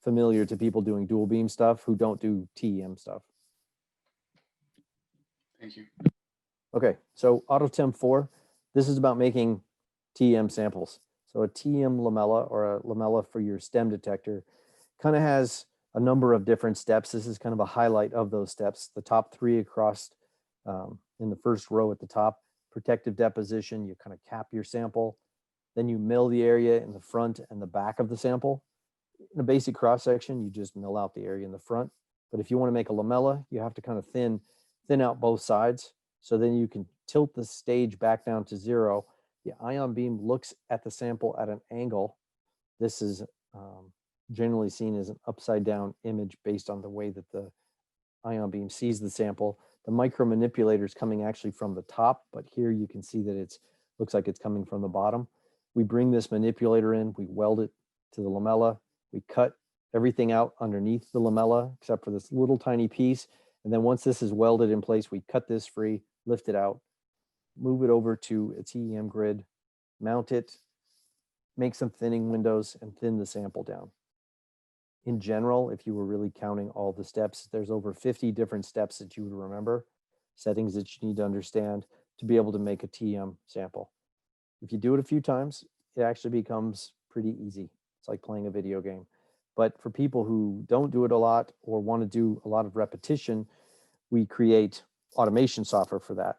familiar to people doing dual beam stuff who don't do TEM stuff. Thank you. Okay, so AutoTEM 4, this is about making TEM samples. So a TEM lamella, or a lamella for your STEM detector, kind of has a number of different steps. This is kind of a highlight of those steps. The top 3 across in the first row at the top: protective deposition, you kind of cap your sample. Then you mill the area in the front and the back of the sample. In a basic cross section, you just mill out the area in the front. But if you want to make a lamella, you have to kind of thin out both sides. So then you can tilt the stage back down to 0. The ion beam looks at the sample at an angle. This is generally seen as an upside down image based on the way that the ion beam sees the sample. The micro manipulator is coming actually from the top, but here you can see that it's looks like it's coming from the bottom. We bring this manipulator in, we weld it to the lamella, we cut everything out underneath the lamella except for this little tiny piece. And then once this is welded in place, we cut this free, lift it out, move it over to a TEM grid, mount it, make some thinning windows, and thin the sample down. In general, if you were really counting all the steps, there's over 50 different steps that you would remember, settings that you need to understand to be able to make a TEM sample. If you do it a few times, it actually becomes pretty easy. It's like playing a video game. But for people who don't do it a lot or want to do a lot of repetition, we create automation software for that.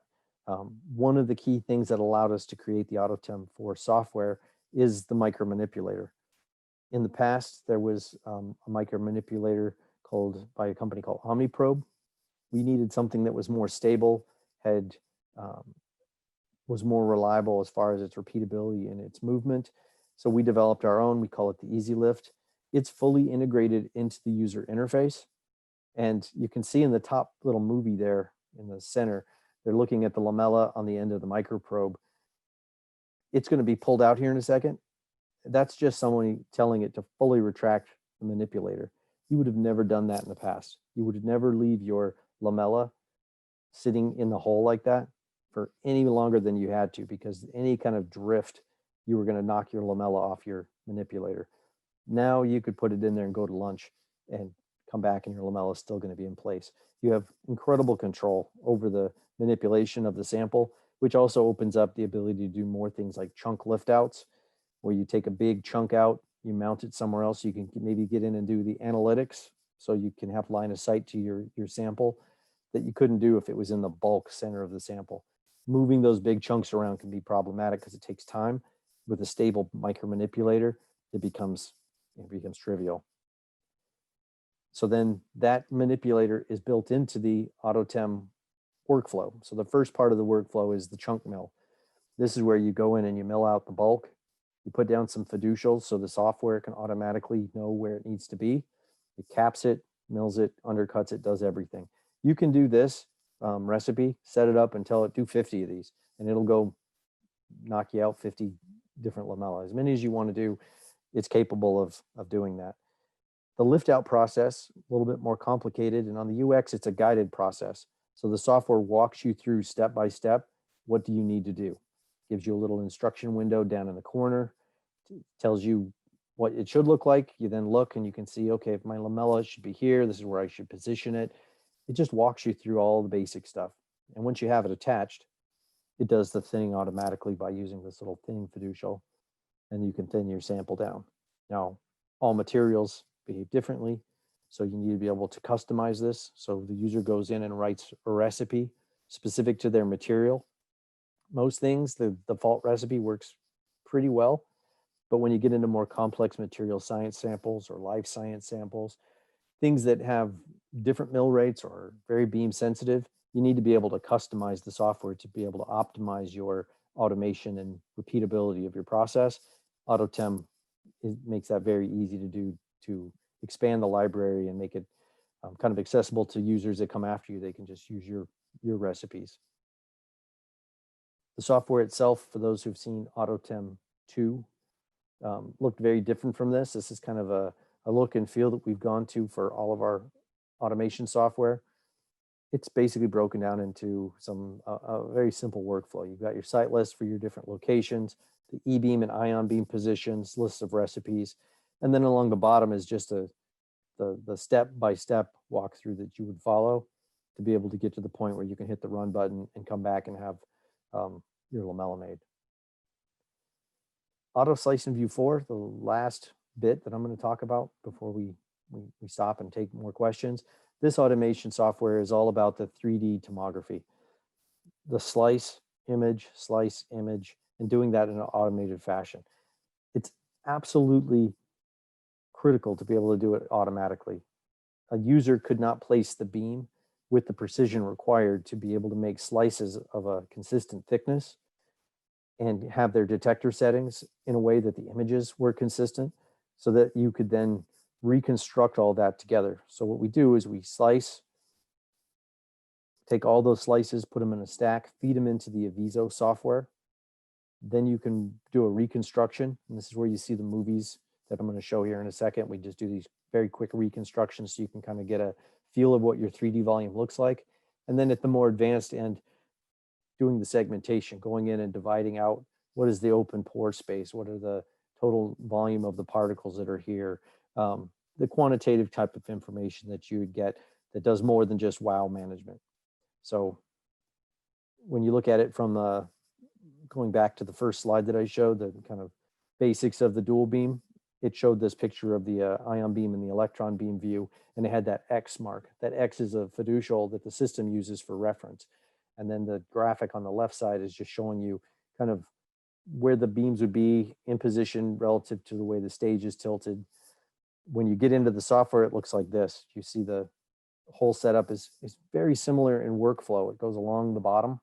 One of the key things that allowed us to create the AutoTEM 4 software is the micro manipulator. In the past, there was a micro manipulator by a company called OmniProbe. We needed something that was more stable, was more reliable as far as its repeatability and its movement. So we developed our own. We call it the Easy Lift. It's fully integrated into the user interface. And you can see in the top little movie there in the center, they're looking at the lamella on the end of the microprobe. It's going to be pulled out here in a second. That's just someone telling it to fully retract the manipulator. You would have never done that in the past. You would never leave your lamella sitting in the hole like that for any longer than you had to, because any kind of drift, you were going to knock your lamella off your manipulator. Now you could put it in there and go to lunch and come back and your lamella is still going to be in place. You have incredible control over the manipulation of the sample, which also opens up the ability to do more things like chunk lift outs, where you take a big chunk out, you mount it somewhere else. You can maybe get in and do the analytics, so you can have line of sight to your sample that you couldn't do if it was in the bulk center of the sample. Moving those big chunks around can be problematic because it takes time. With a stable micromanipulator, it becomes trivial. So then that manipulator is built into the AutoTEM workflow. So the first part of the workflow is the chunk mill. This is where you go in and you mill out the bulk. You put down some fiducials so the software can automatically know where it needs to be. It caps it, mills it, undercuts it, does everything. You can do this recipe, set it up and tell it do 50 of these, and it'll go knock you out 50 different lamella. As many as you want to do, it's capable of doing that. The lift out process, a little bit more complicated, and on the UX, it's a guided process. So the software walks you through step by step. What do you need to do? Gives you a little instruction window down in the corner, tells you what it should look like. You then look and you can see, okay, if my lamella should be here, this is where I should position it. It just walks you through all the basic stuff. And once you have it attached, it does the thinning automatically by using this little thinning fiducial, and you can thin your sample down. Now, all materials behave differently, so you need to be able to customize this. So the user goes in and writes a recipe specific to their material. Most things, the default recipe works pretty well, but when you get into more complex material science samples or life science samples, things that have different mill rates or very beam sensitive, you need to be able to customize the software to be able to optimize your automation and repeatability of your process. AutoTEM makes that very easy to do, to expand the library and make it kind of accessible to users that come after you. They can just use your recipes. The software itself, for those who've seen AutoTEM 2, looked very different from this. This is kind of a look and feel that we've gone to for all of our automation software. It's basically broken down into a very simple workflow. You've got your site list for your different locations, the E-beam and ion beam positions, lists of recipes, and then along the bottom is just the step-by-step walkthrough that you would follow to be able to get to the point where you can hit the run button and come back and have your lamella made. AutoSlice in View 4, the last bit that I'm going to talk about before we stop and take more questions. This automation software is all about the 3D tomography, the slice, image, and doing that in an automated fashion. It's absolutely critical to be able to do it automatically. A user could not place the beam with the precision required to be able to make slices of a consistent thickness and have their detector settings in a way that the images were consistent, so that you could then reconstruct all that together. So what we do is we slice, take all those slices, put them in a stack, feed them into the Aviso software. Then you can do a reconstruction. And this is where you see the movies that I'm going to show here in a second. We just do these very quick reconstructions so you can kind of get a feel of what your 3D volume looks like. And then at the more advanced end, doing the segmentation, going in and dividing out what is the open pore space, what are the total volume of the particles that are here, the quantitative type of information that you would get that does more than just wow management. So when you look at it from going back to the first slide that I showed, the kind of basics of the dual beam, it showed this picture of the ion beam and the electron beam view, and it had that X mark. That X is a fiducial that the system uses for reference. And then the graphic on the left side is just showing you kind of where the beams would be in position relative to the way the stage is tilted. When you get into the software, it looks like this. You see the whole setup is very similar in workflow. It goes along the bottom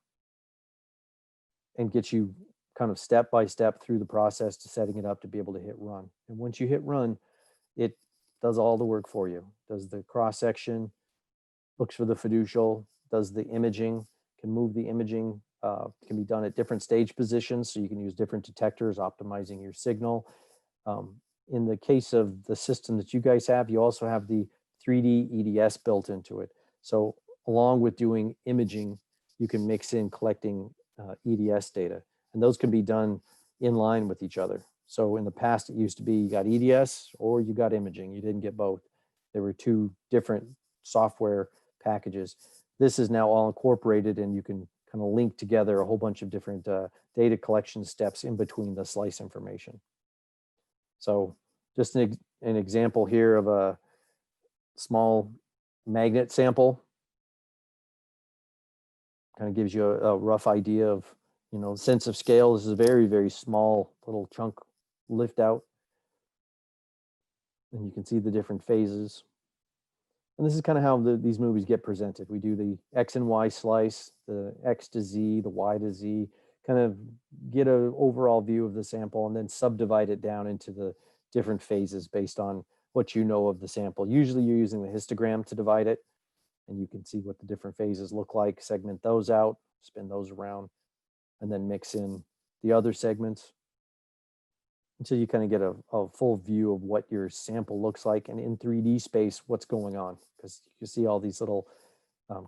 and gets you kind of step by step through the process to setting it up to be able to hit run. And once you hit run, it does all the work for you. Does the cross section, looks for the fiducial, does the imaging, can move the imaging, can be done at different stage positions, so you can use different detectors, optimizing your signal. In the case of the system that you guys have, you also have the 3D EDS built into it. So along with doing imaging, you can mix in collecting EDS data, and those can be done in line with each other. So in the past, it used to be you got EDS or you got imaging. You didn't get both. There were two different software packages. This is now all incorporated, and you can kind of link together a whole bunch of different data collection steps in between the slice information. So just an example here of a small magnet sample. Kind of gives you a rough idea of, sense of scale. This is a very, very small little chunk lift out. And you can see the different phases. And this is kind of how these movies get presented. We do the X and Y slice, the X to Z, the Y to Z, kind of get an overall view of the sample and then subdivide it down into the different phases based on what you know of the sample. Usually you're using the histogram to divide it, and you can see what the different phases look like, segment those out, spin those around, and then mix in the other segments until you kind of get a full view of what your sample looks like, and in 3D space, what's going on. Because you see all these little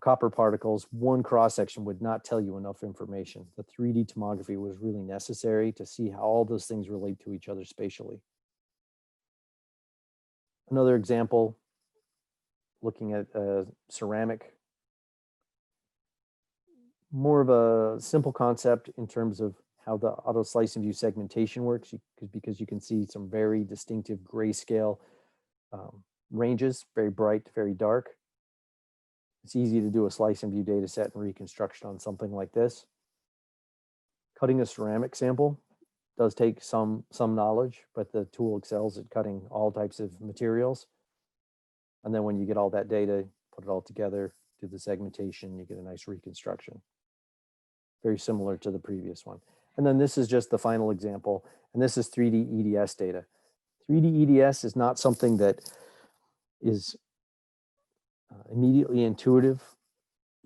copper particles. One cross section would not tell you enough information. The 3D tomography was really necessary to see how all those things relate to each other spatially. Another example, looking at ceramic, more of a simple concept in terms of how the AutoSlice and View segmentation works, because you can see some very distinctive grayscale ranges, very bright, very dark. It's easy to do a slice and view data set and reconstruction on something like this. Cutting a ceramic sample does take some knowledge, but the tool excels at cutting all types of materials. And then when you get all that data, put it all together, do the segmentation, you get a nice reconstruction. Very similar to the previous one. And then this is just the final example, and this is 3D EDS data. 3D EDS is not something that is immediately intuitive.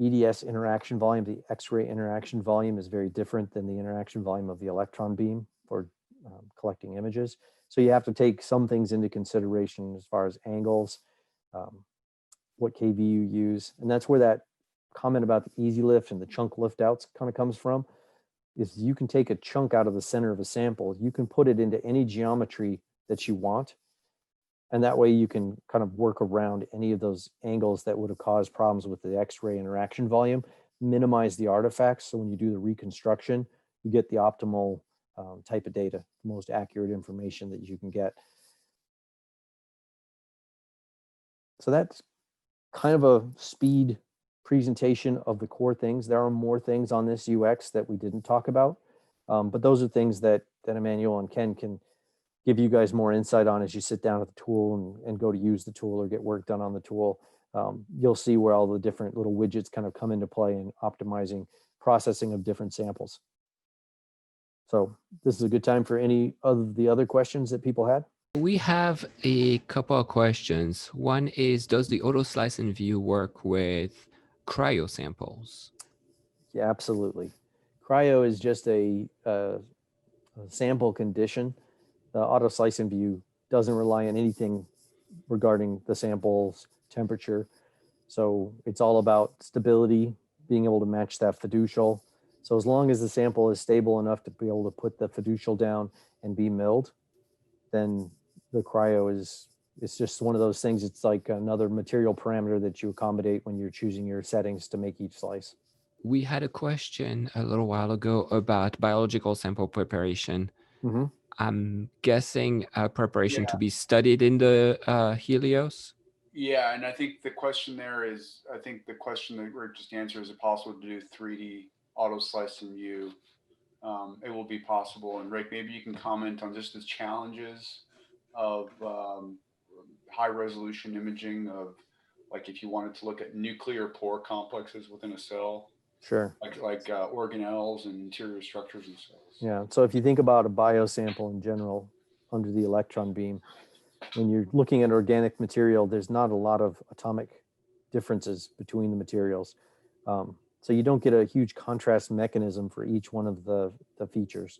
EDS interaction volume, the X-ray interaction volume is very different than the interaction volume of the electron beam for collecting images. So you have to take some things into consideration as far as angles, what KV you use. And that's where that comment about the easy lift and the chunk lift outs kind of comes from, is you can take a chunk out of the center of a sample, you can put it into any geometry that you want. And that way you can kind of work around any of those angles that would have caused problems with the X-ray interaction volume, minimize the artifacts. So when you do the reconstruction, you get the optimal type of data, the most accurate information that you can get. So that's kind of a speed presentation of the core things. There are more things on this UX that we didn't talk about, but those are things that Emmanuel and Ken can give you guys more insight on as you sit down at the tool and go to use the tool or get work done on the tool. You'll see where all the different little widgets kind of come into play in optimizing processing of different samples. So this is a good time for any of the other questions that people had. We have a couple of questions. One is, does the AutoSlice and View work with cryo samples? Yeah, absolutely. Cryo is just a sample condition. The AutoSlice and View doesn't rely on anything regarding the sample's temperature. So it's all about stability, being able to match that fiducial. So as long as the sample is stable enough to be able to put the fiducial down and be milled, then the cryo it's just one of those things. It's like another material parameter that you accommodate when you're choosing your settings to make each slice. We had a question a little while ago about biological sample preparation. Mm-hmm. I'm guessing preparation to Yeah. be studied in the Helios. Yeah, and I think the question there is, I think the question that Rick just answered, is it possible to do 3D AutoSlice and View? It will be possible. And Rick, maybe you can comment on just the challenges of high resolution imaging of, like, if you wanted to look at nuclear pore complexes within a cell, Sure. like organelles and interior structures and cells. Yeah. So if you think about a biosample in general under the electron beam, when you're looking at organic material, there's not a lot of atomic differences between the materials. So you don't get a huge contrast mechanism for each one of the features.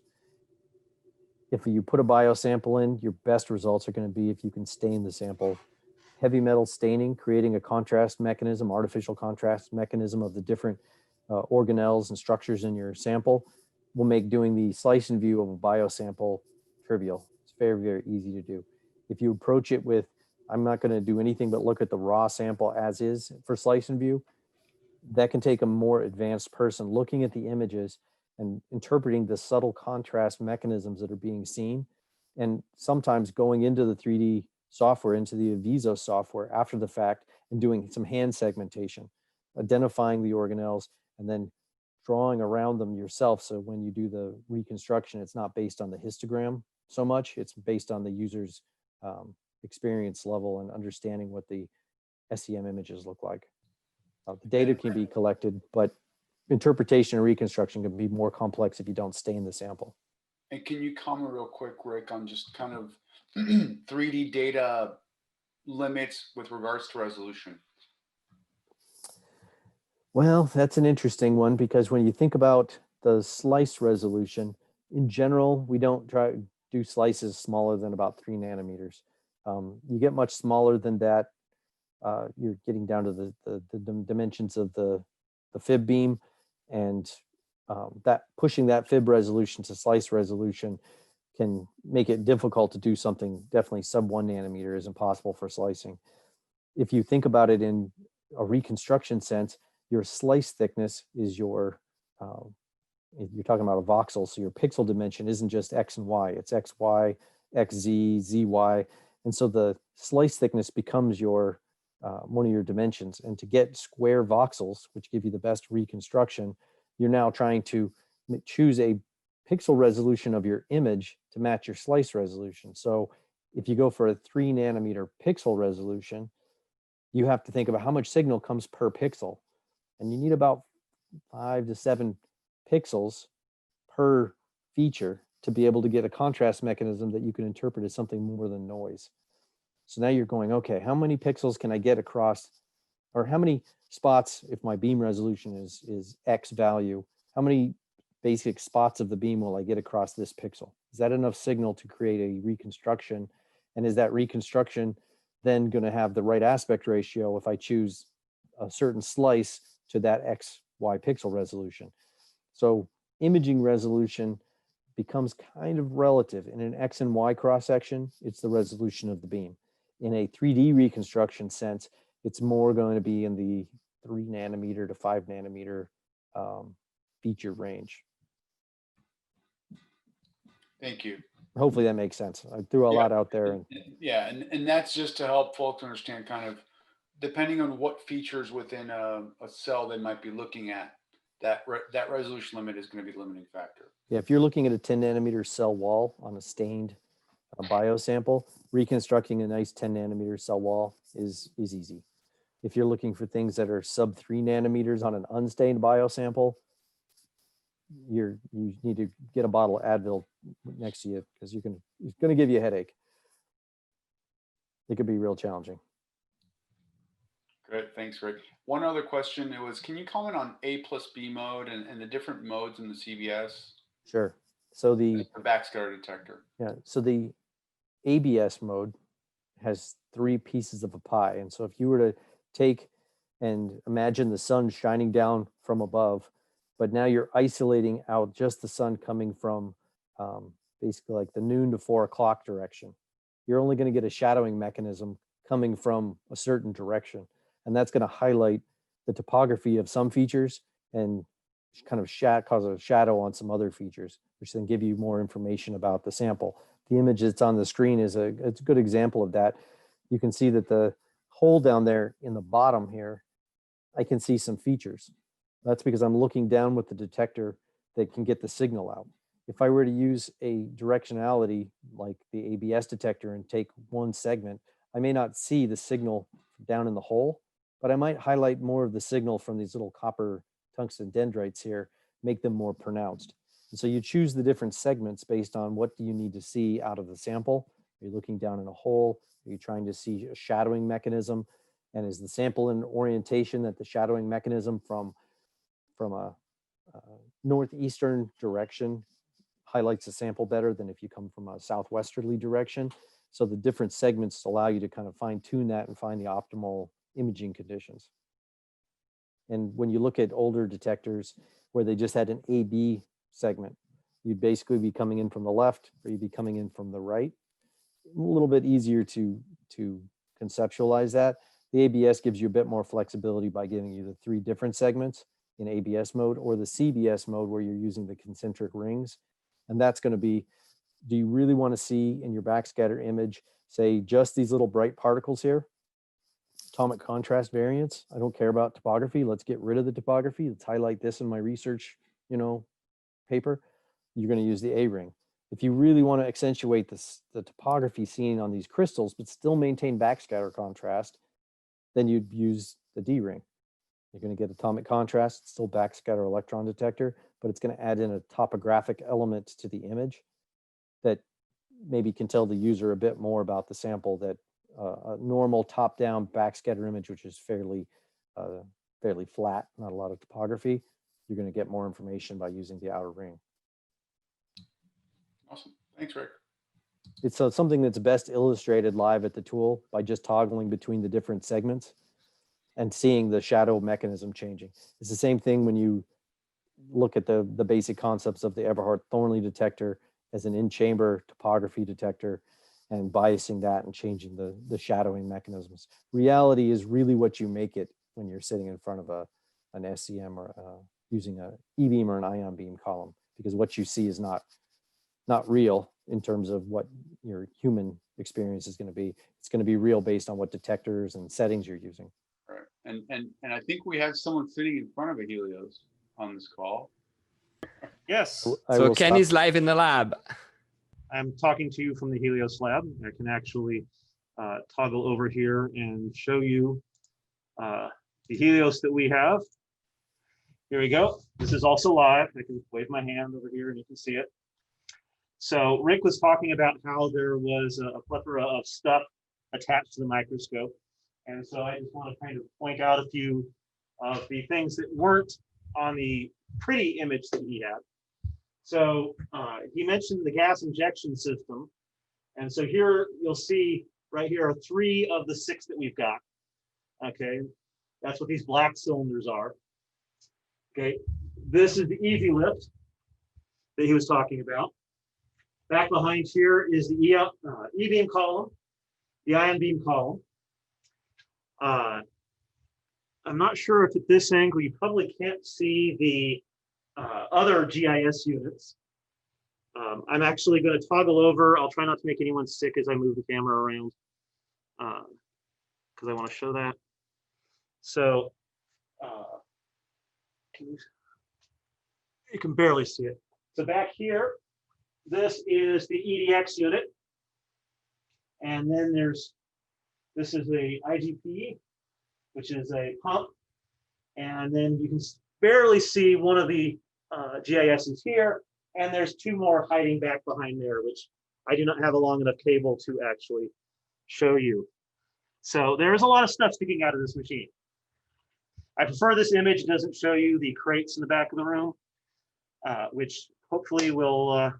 If you put a biosample in, your best results are going to be if you can stain the sample. Heavy metal staining, creating a contrast mechanism, artificial contrast mechanism of the different organelles and structures in your sample will make doing the slice and view of a biosample trivial. It's very, very easy to do. If you approach it with, I'm not going to do anything but look at the raw sample as is for slice and view, that can take a more advanced person looking at the images and interpreting the subtle contrast mechanisms that are being seen, and sometimes going into the 3D software, into the Aviso software after the fact, and doing some hand segmentation, identifying the organelles, and then drawing around them yourself. So when you do the reconstruction, it's not based on the histogram so much, it's based on the user's experience level and understanding what the SEM images look like. The data can be collected, but interpretation and reconstruction can be more complex if you don't stain the sample. And can you comment real quick, Rick, on just kind of 3D data limits with regards to resolution? Well, that's an interesting one, because when you think about the slice resolution, in general, we don't try to do slices smaller than about 3 nanometers. You get much smaller than that, you're getting down to the dimensions of the FIB beam, and that pushing that FIB resolution to slice resolution can make it difficult to do something. Definitely sub 1 nanometer is impossible for slicing. If you think about it in a reconstruction sense, your slice thickness is your, you're talking about a voxel, so your pixel dimension isn't just X and Y, it's XY, XZ, ZY. And so the slice thickness becomes your one of your dimensions. And to get square voxels, which give you the best reconstruction, you're now trying to choose a pixel resolution of your image to match your slice resolution. So if you go for a 3 nanometer pixel resolution, you have to think about how much signal comes per pixel. And you need about 5 to 7 pixels per feature to be able to get a contrast mechanism that you can interpret as something more than noise. So now you're going, okay, how many pixels can I get across, or how many spots, if my beam resolution is X value, how many basic spots of the beam will I get across this pixel? Is that enough signal to create a reconstruction? And is that reconstruction then going to have the right aspect ratio if I choose a certain slice to that XY pixel resolution? So imaging resolution becomes kind of relative. In an X and Y cross section, it's the resolution of the beam. In a 3D reconstruction sense, it's more going to be in the 3 nanometer to 5 nanometer feature range. Thank you. Hopefully that makes sense. I threw a lot out there. Yeah, and that's just to help folks understand kind of, depending on what features within a cell they might be looking at, that resolution limit is going to be the limiting factor. Yeah, if you're looking at a 10 nanometer cell wall on a stained biosample, reconstructing a nice 10 nanometer cell wall is easy. If you're looking for things that are sub 3 nanometers on an unstained biosample, you need to get a bottle of Advil next to you, because it's going to give you a headache. It could be real challenging. Great, thanks, Rick. One other question, it was, can you comment on A+B mode and the different modes in the CBS? Sure. So the backscatter detector. Yeah, so the ABS mode has 3 pieces of a pie. And so if you were to take and imagine the sun shining down from above, but now you're isolating out just the sun coming from basically like the noon to 4 o'clock direction, you're only going to get a shadowing mechanism coming from a certain direction. And that's going to highlight the topography of some features and kind of cause a shadow on some other features, which then give you more information about the sample. The image that's on the screen it's a good example of that. You can see that the hole down there in the bottom here, I can see some features. That's because I'm looking down with the detector that can get the signal out. If I were to use a directionality like the ABS detector and take one segment, I may not see the signal down in the hole, but I might highlight more of the signal from these little copper tungsten dendrites here, make them more pronounced. And so you choose the different segments based on what do you need to see out of the sample. Are you looking down in a hole? Are you trying to see a shadowing mechanism? And is the sample in orientation that the shadowing mechanism from a northeastern direction highlights the sample better than if you come from a southwesterly direction? So the different segments allow you to kind of fine tune that and find the optimal imaging conditions. And when you look at older detectors where they just had an AB segment, you'd basically be coming in from the left or you'd be coming in from the right. A little bit easier to conceptualize that. The ABS gives you a bit more flexibility by giving you the 3 different segments in ABS mode, or the CBS mode where you're using the concentric rings. And that's going to be, do you really want to see in your backscatter image, say just these little bright particles here? Atomic contrast variance. I don't care about topography. Let's get rid of the topography. Let's highlight this in my research, paper. You're going to use the A ring. If you really want to accentuate the topography seen on these crystals, but still maintain backscatter contrast, then you'd use the D ring. You're going to get atomic contrast, still backscatter electron detector, but it's going to add in a topographic element to the image that maybe can tell the user a bit more about the sample that a normal top-down backscatter image, which is fairly flat, not a lot of topography, you're going to get more information by using the outer ring. Awesome. Thanks, Rick. It's something that's best illustrated live at the tool by just toggling between the different segments and seeing the shadow mechanism changing. It's the same thing when you look at the basic concepts of the Everhart-Thornley detector as an in-chamber topography detector and biasing that and changing the shadowing mechanisms. Reality is really what you make it when you're sitting in front of an SEM or using an E-beam or an ion beam column, because what you see is not real in terms of what your human experience is going to be. It's going to be real based on what detectors and settings you're using. Right. And I think we have someone sitting in front of a Helios on this call. Yes, So Ken is live in the lab. I'm talking to you from the Helios Lab. I can actually toggle over here and show you the Helios that we have. Here we go. This is also live. I can wave my hand over here and you can see it. So Rick was talking about how there was a plethora of stuff attached to the microscope. And so I just want to kind of point out a few of the things that weren't on the pretty image that he had. So he mentioned the gas injection system. And so here you'll see right here are 3 of the 6 that we've got. Okay, that's what these black cylinders are. Okay, this is the easy lift that he was talking about. Back behind here is the E-beam column, the ion beam column. I'm not sure if at this angle you probably can't see the other GIS units. I'm actually going to toggle over. I'll try not to make anyone sick as I move the camera around because I want to show that. So you can barely see it. So back here, this is the EDX unit. And then this is a IGP, which is a pump. And then you can barely see one of the GISs here. And there's 2 more hiding back behind there, which I do not have a long enough cable to actually show you. So there's a lot of stuff sticking out of this machine. I prefer this image. It doesn't show you the crates in the back of the room, which hopefully will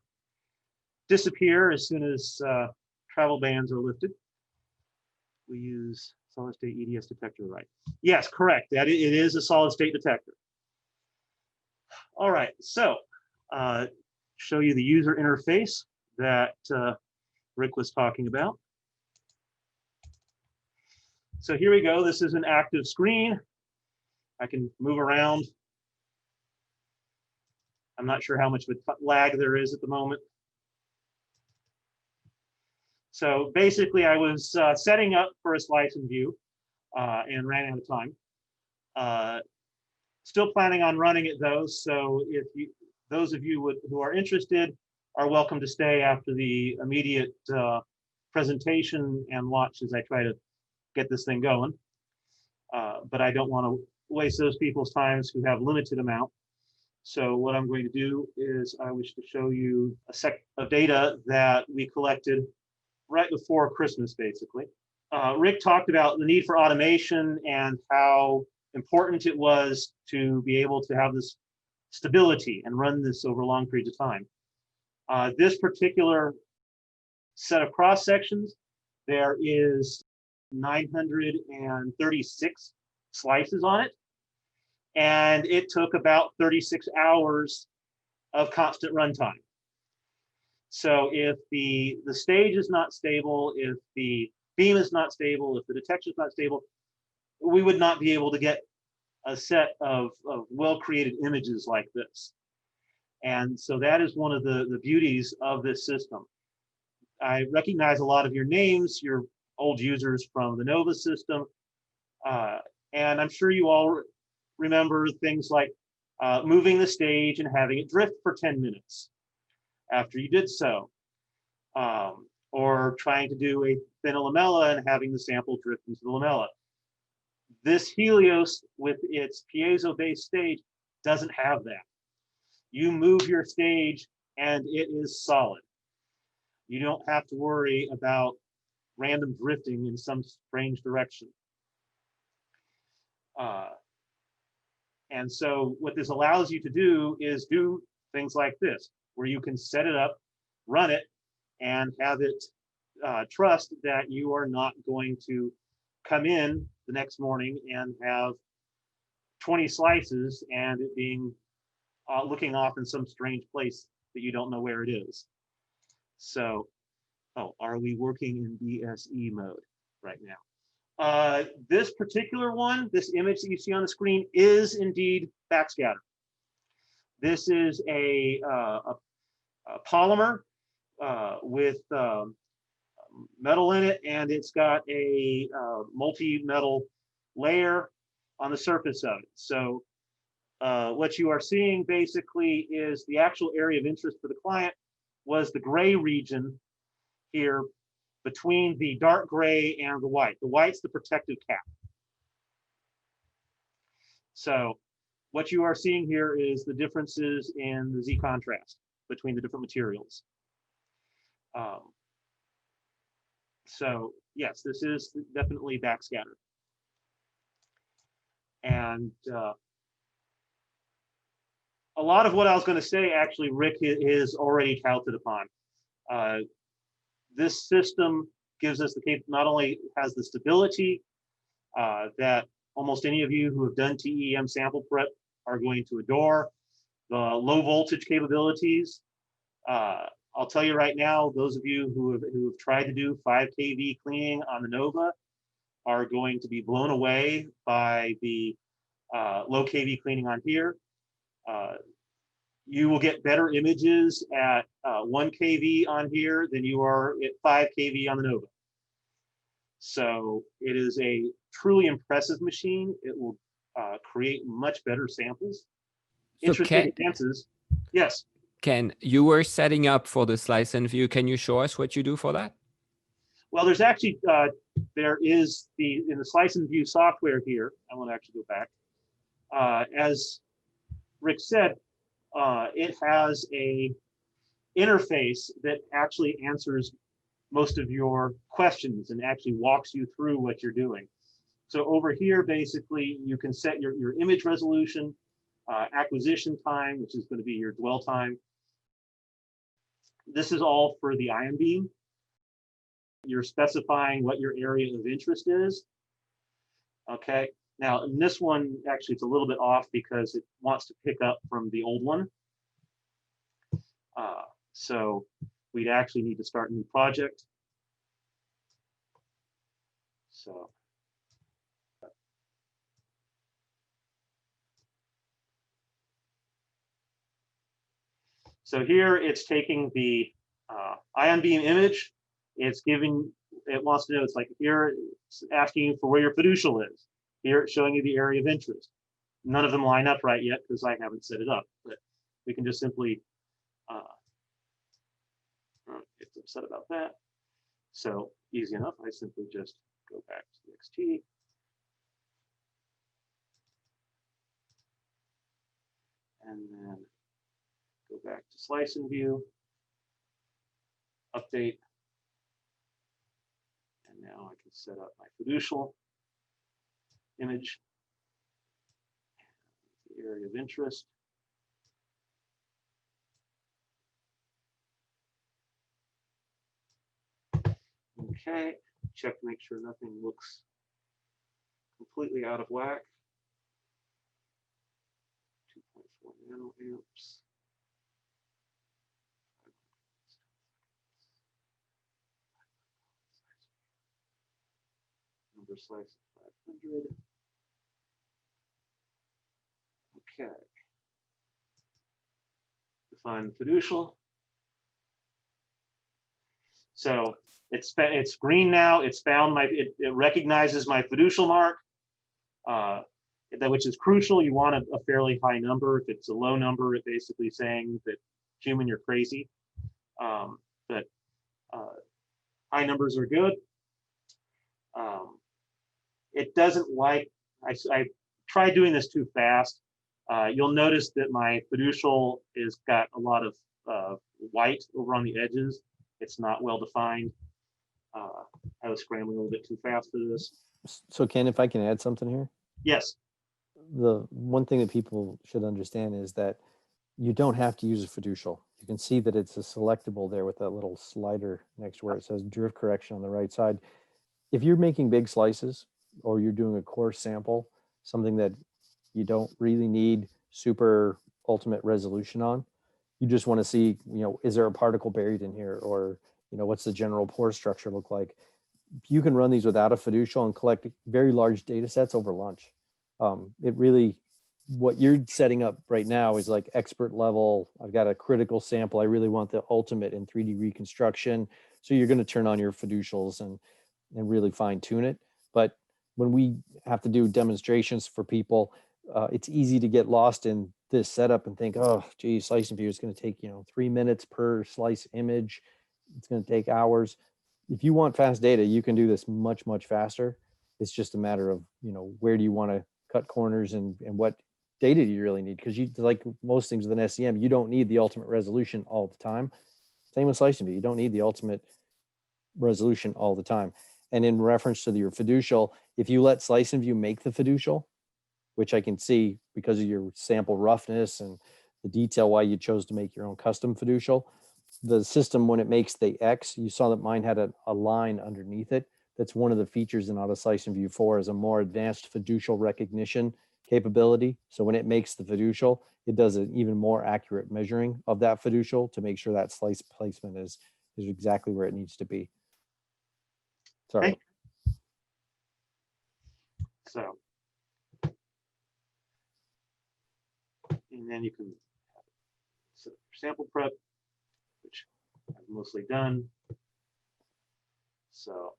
disappear as soon as travel bans are lifted. We use solid state EDS detector, right? Yes, correct. That it is a solid state detector. All right, so show you the user interface that Rick was talking about. So here we go. This is an active screen. I can move around. I'm not sure how much of a lag there is at the moment. So basically, I was setting up for a slice and view and ran out of time. Still planning on running it though. So if those of you who are interested are welcome to stay after the immediate presentation and watch as I try to get this thing going. But I don't want to waste those people's times who have limited amount. So what I'm going to do is I wish to show you a set of data that we collected right before Christmas, basically. Rick talked about the need for automation and how important it was to be able to have this stability and run this over long periods of time. This particular set of cross sections, there is 936 slices on it. And it took about 36 hours of constant runtime. So if the stage is not stable, if the beam is not stable, if the detector is not stable, we would not be able to get a set of well-created images like this. And so that is one of the beauties of this system. I recognize a lot of your names, your old users from the NOVA system. And I'm sure you all remember things like moving the stage and having it drift for 10 minutes after you did so. Or trying to do a thin lamella and having the sample drift into the lamella. This Helios with its piezo-based stage doesn't have that. You move your stage and it is solid. You don't have to worry about random drifting in some strange direction. And so what this allows you to do is do things like this, where you can set it up, run it, and have it trust that you are not going to come in the next morning and have 20 slices and it being looking off in some strange place that you don't know where it is. So, oh, are we working in BSE mode right now? This particular one, this image that you see on the screen is indeed backscatter. This is a polymer with metal in it, and it's got a multi-metal layer on the surface of it. So what you are seeing basically is the actual area of interest for the client was the gray region here between the dark gray and the white. The white's the protective cap. So what you are seeing here is the differences in the Z contrast between the different materials. So yes, this is definitely backscatter. And a lot of what I was going to say, actually, Rick is already touted upon. This system gives us not only has the stability that almost any of you who have done TEM sample prep are going to adore, the low voltage capabilities. I'll tell you right now, those of you who have tried to do 5 kV cleaning on the Nova are going to be blown away by the low kV cleaning on here. You will get better images at 1 kV on here than you are at 5 kV on the Nova. So it is a truly impressive machine. It will create much better samples. Interesting advances. Yes. Ken, you were setting up for the slice and view. Can you show us what you do for that? Well, there's actually, there is in the slice and view software here, I want to actually go back. As Rick said, it has a interface that actually answers most of your questions and actually walks you through what you're doing. So over here, basically, you can set your image resolution, acquisition time, which is going to be your dwell time. This is all for the ion beam. You're specifying what your area of interest is. Okay. Now, in this one, actually, it's a little bit off because it wants to pick up from the old one. So we'd actually need to start a new project. So here it's taking the ion beam image. It wants to know, it's like here it's asking you for where your fiducial is. Here it's showing you the area of interest. None of them line up right yet because I haven't set it up, but we can just simply get upset about that. So easy enough, I simply just go back to XT. And then go back to slice and view, update. And now I can set up my fiducial image, the area of interest. Okay, check to make sure nothing looks completely out of whack. 2.4 nanoamps. Number slice 500. Okay. Define fiducial. So it's green now. It's found it recognizes my fiducial mark, which is crucial. You want a fairly high number. If it's a low number, it's basically saying that human, you're crazy. But high numbers are good. It doesn't like, I tried doing this too fast. You'll notice that my fiducial is got a lot of white over on the edges. It's not well defined. I was scrambling a little bit too fast for this. So Ken, if I can add something here. Yes. The one thing that people should understand is that you don't have to use a fiducial. You can see that it's a selectable there with that little slider next to where it says drift correction on the right side. If you're making big slices or you're doing a coarse sample, something that you don't really need super ultimate resolution on, you just want to see, is there a particle buried in here, or, what's the general pore structure look like? You can run these without a fiducial and collect very large data sets over lunch. It really, what you're setting up right now is like expert level. I've got a critical sample. I really want the ultimate in 3D reconstruction. So you're going to turn on your fiducials and really fine tune it. But when we have to do demonstrations for people, it's easy to get lost in this setup and think, oh, geez, slice and view is going to take, 3 minutes per slice image. It's going to take hours. If you want fast data, you can do this much, much faster. It's just a matter of, where do you want to cut corners and what data do you really need? Because you, like most things with an SEM, you don't need the ultimate resolution all the time. Same with slice and view. You don't need the ultimate resolution all the time. And in reference to your fiducial, if you let slice and view make the fiducial, which I can see because of your sample roughness and the detail why you chose to make your own custom fiducial, the system, when it makes the X, you saw that mine had a line underneath it. That's one of the features in AutoSlice and View 4 is a more advanced fiducial recognition capability. So when it makes the fiducial, it does an even more accurate measuring of that fiducial to make sure that slice placement is exactly where it needs to be. Sorry. Okay. So, and then you can set up your sample prep, which I've mostly done. So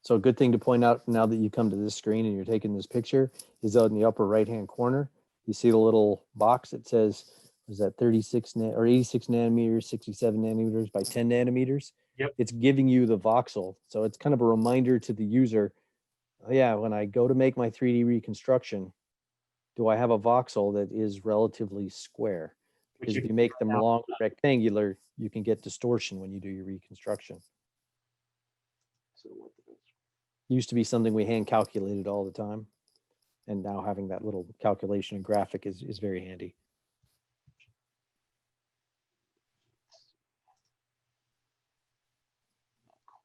a good thing to point out now that you come to this screen and you're taking this picture is out in the upper right-hand corner. You see the little box that says, is that 36 or 86 nanometers, 67 nanometers by 10 nanometers? Yep. It's giving you the voxel. So it's kind of a reminder to the user, oh yeah, when I go to make my 3D reconstruction, do I have a voxel that is relatively square? Because if you make them long rectangular, you can get distortion when you do your reconstruction. So what Used to be something we hand calculated all the time. And now having that little calculation and graphic is very handy.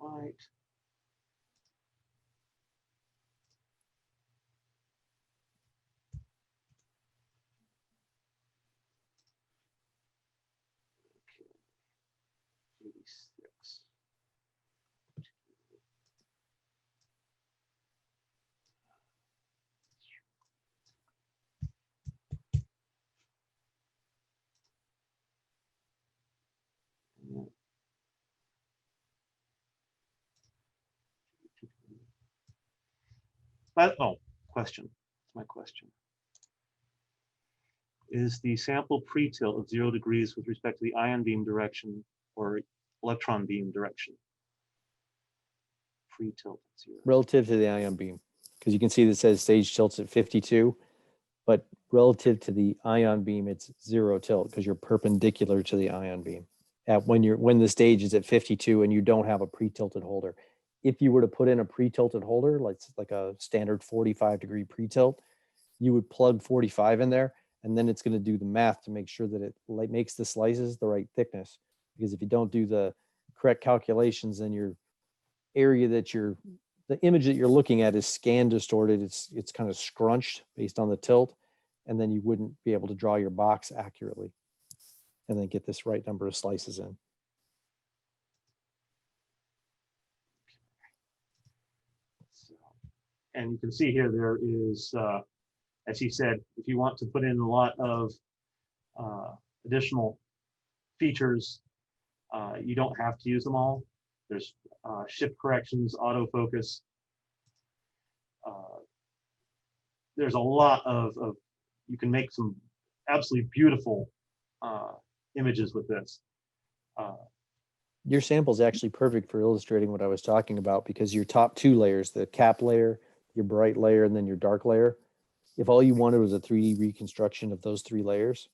not quite. Okay. 86. But, oh, question. My question. Is the sample pre-tilt of 0 degrees with respect to the ion beam direction or electron beam direction? Pre-tilt 0. Relative to the ion beam, because you can see that says stage tilts at 52, but relative to the ion beam, it's 0 tilt because you're perpendicular to the ion beam. When the stage is at 52 and you don't have a pre-tilted holder. If you were to put in a pre-tilted holder, like a standard 45-degree pre-tilt, you would plug 45 in there, and then it's going to do the math to make sure that it makes the slices the right thickness. Because if you don't do the correct calculations, then your area the image that you're looking at is scan distorted. It's kind of scrunched based on the tilt, and then you wouldn't be able to draw your box accurately and then get this right number of slices in. And you can see here, there is, as he said, if you want to put in a lot of additional features, you don't have to use them all. There's shift corrections, autofocus. There's a lot of, you can make some absolutely beautiful images with this. Your sample is actually perfect for illustrating what I was talking about, because your top two layers, the cap layer, your bright layer, and then your dark layer, if all you wanted was a 3D reconstruction of those three layers,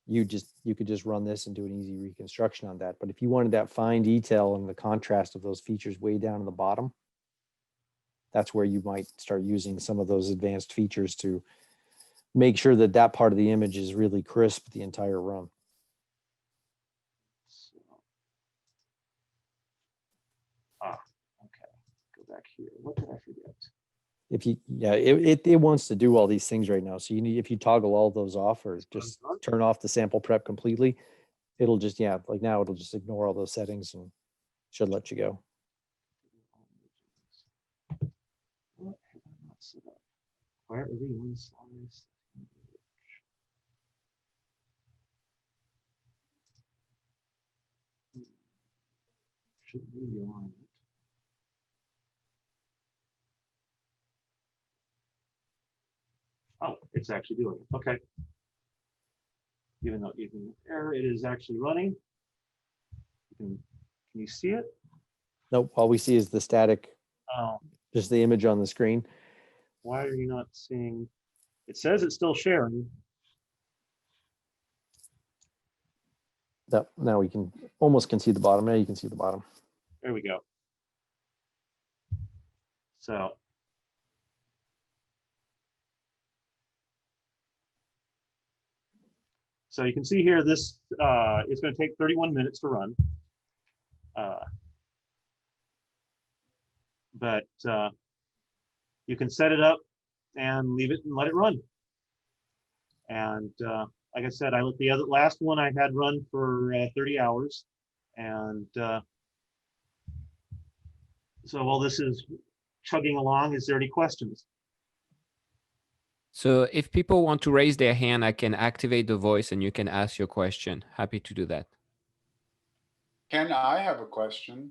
you could just run this and do an easy reconstruction on that. But if you wanted that fine detail and the contrast of those features way down in the bottom, that's where you might start using some of those advanced features to make sure that that part of the image is really crisp the entire run. Okay, go back here. What did I forget? If you, yeah, it wants to do all these things right now. So you need, if you toggle all those off or just turn off the sample prep completely, it'll just, yeah, like now it'll just ignore all those settings and should let you go. What have I not set up? Where are we on slides? Should be on it. Oh, it's actually doing it. Okay. Even though even error, it is actually running. Can you see it? Nope, all we see is the static Oh, Just the image on the screen. Why are you not seeing? It says it's still sharing. That now we can almost can see the bottom. Now you can see the bottom. There we go. So you can see here, this it's going to take 31 minutes to run. But you can set it up and leave it and let it run. And like I said, the last one I had run for 30 hours. And so while this is chugging along, is there any questions? So if people want to raise their hand, I can activate the voice and you can ask your question. Happy to do that. Ken, I have a question.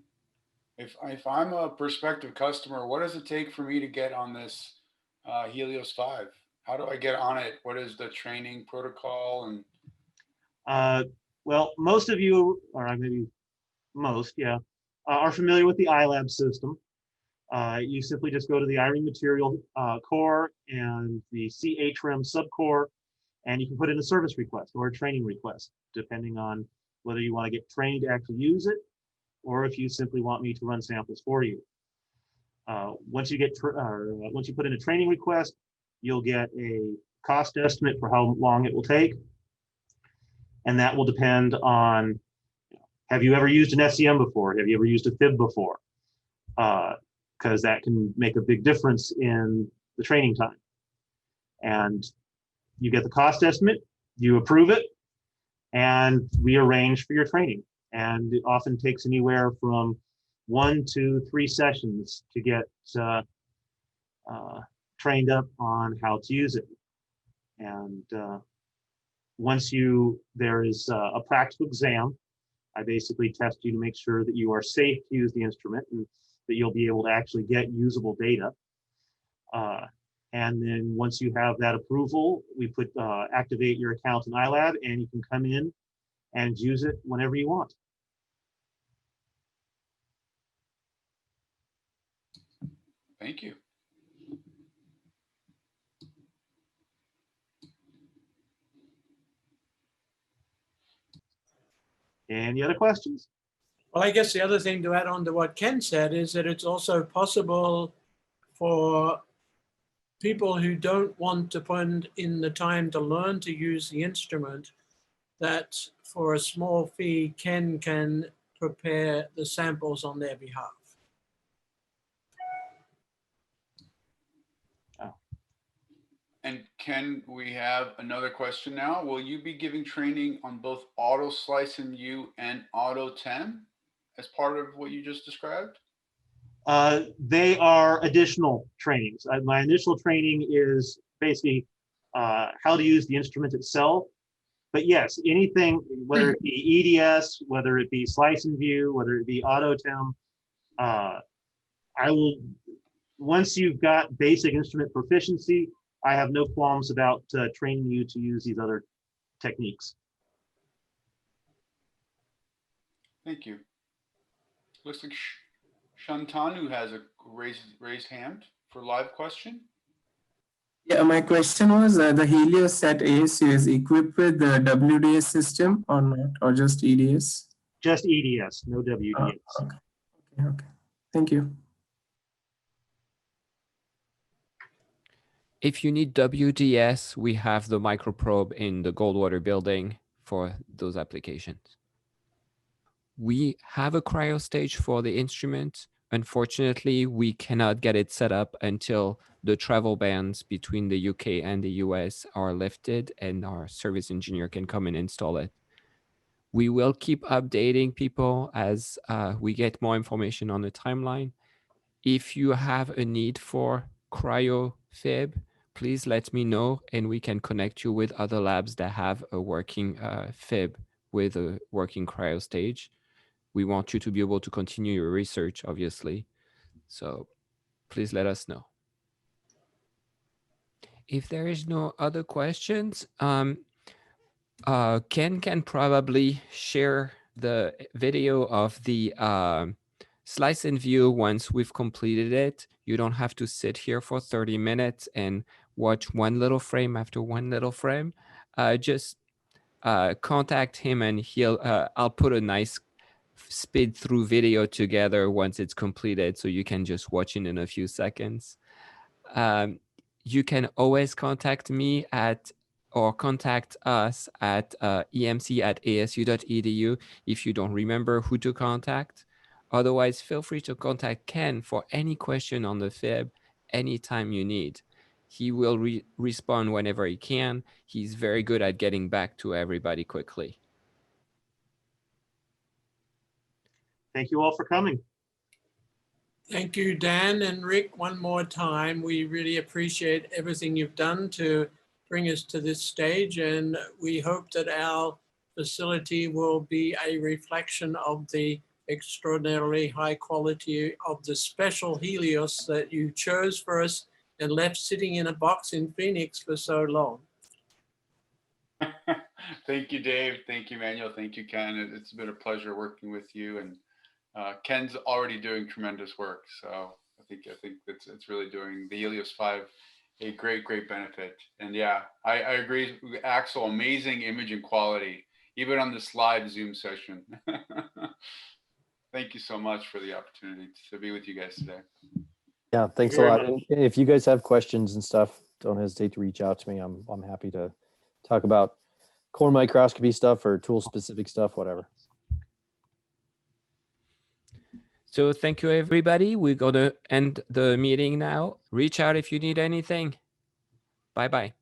If I'm a prospective customer, what does it take for me to get on this Helios 5? How do I get on it? What is the training protocol? And well, most of you, or maybe most, yeah, are familiar with the iLab system. You simply just go to the Erying Material core and the CHREM subcore, and you can put in a service request or a training request, depending on whether you want to get trained to actually use it, or if you simply want me to run samples for you. Once you put in a training request, you'll get a cost estimate for how long it will take, and that will depend on, have you ever used an SEM before? Have you ever used a FIB before? Because that can make a big difference in the training time. And you get the cost estimate, you approve it, and we arrange for your training. And it often takes anywhere from 1 to 3 sessions to get trained up on how to use it. And once there is a practical exam, I basically test you to make sure that you are safe to use the instrument and that you'll be able to actually get usable data. And then once you have that approval, we activate your account in iLab, and you can come in and use it whenever you want. thank you. Any other questions? Well, I guess the other thing to add on to what Ken said is that it's also possible for people who don't want to put in the time to learn to use the instrument, that for a small fee, Ken can prepare the samples on their behalf. And Ken, we have another question now. Will you be giving training on both AutoSlice and View and AutoTEM as part of what you just described? They are additional trainings. My initial training is basically how to use the instrument itself. But yes, anything, whether it be EDS, whether it be Slice and View, whether it be AutoTEM, once you've got basic instrument proficiency, I have no qualms about training you to use these other techniques. Thank you. Looks like Shantanu has a raised hand for live question. Yeah, my question was the Helios at ASU is equipped with the WDS system or not, or just EDS? Just EDS, no WDS. Okay. Thank you. If you need WDS, we have the microprobe in the Goldwater building for those applications. We have a cryo stage for the instrument. Unfortunately, we cannot get it set up until the travel bans between the UK and the US are lifted and our service engineer can come and install it. We will keep updating people as we get more information on the timeline. If you have a need for cryo FIB, please let me know and we can connect you with other labs that have a working FIB with a working cryo stage. We want you to be able to continue your research, obviously. So please let us know. If there is no other questions, Ken can probably share the video of the slice and view, once we've completed it, you don't have to sit here for 30 minutes and watch one little frame after one little frame. Just contact him and I'll put a nice speed through video together once it's completed, so you can just watch it in a few seconds. You can always contact me or contact us at emc@asu.edu if you don't remember who to contact. Otherwise, feel free to contact Ken for any question on the FIB anytime you need. He will respond whenever he can. He's very good at getting back to everybody quickly. Thank you all for coming. Thank you, Dan and Rick, one more time. We really appreciate everything you've done to bring us to this stage, and we hope that our facility will be a reflection of the extraordinarily high quality of the special Helios that you chose for us and left sitting in a box in Phoenix for so long. Thank you, Dave. Thank you, Manuel. Thank you, Ken. It's been a pleasure working with you, and Ken's already doing tremendous work. So I think it's really doing the Helios 5 a great benefit. And yeah, I agree with Axel. Amazing imaging quality, even on this live Zoom session. Thank you so much for the opportunity to be with you guys today. Yeah, thanks a lot. And if you guys have questions and stuff, don't hesitate to reach out to me. I'm happy to talk about core microscopy stuff or tool specific stuff, whatever. So thank you, everybody. We're going to end the meeting now. Reach out if you need anything. Bye-bye.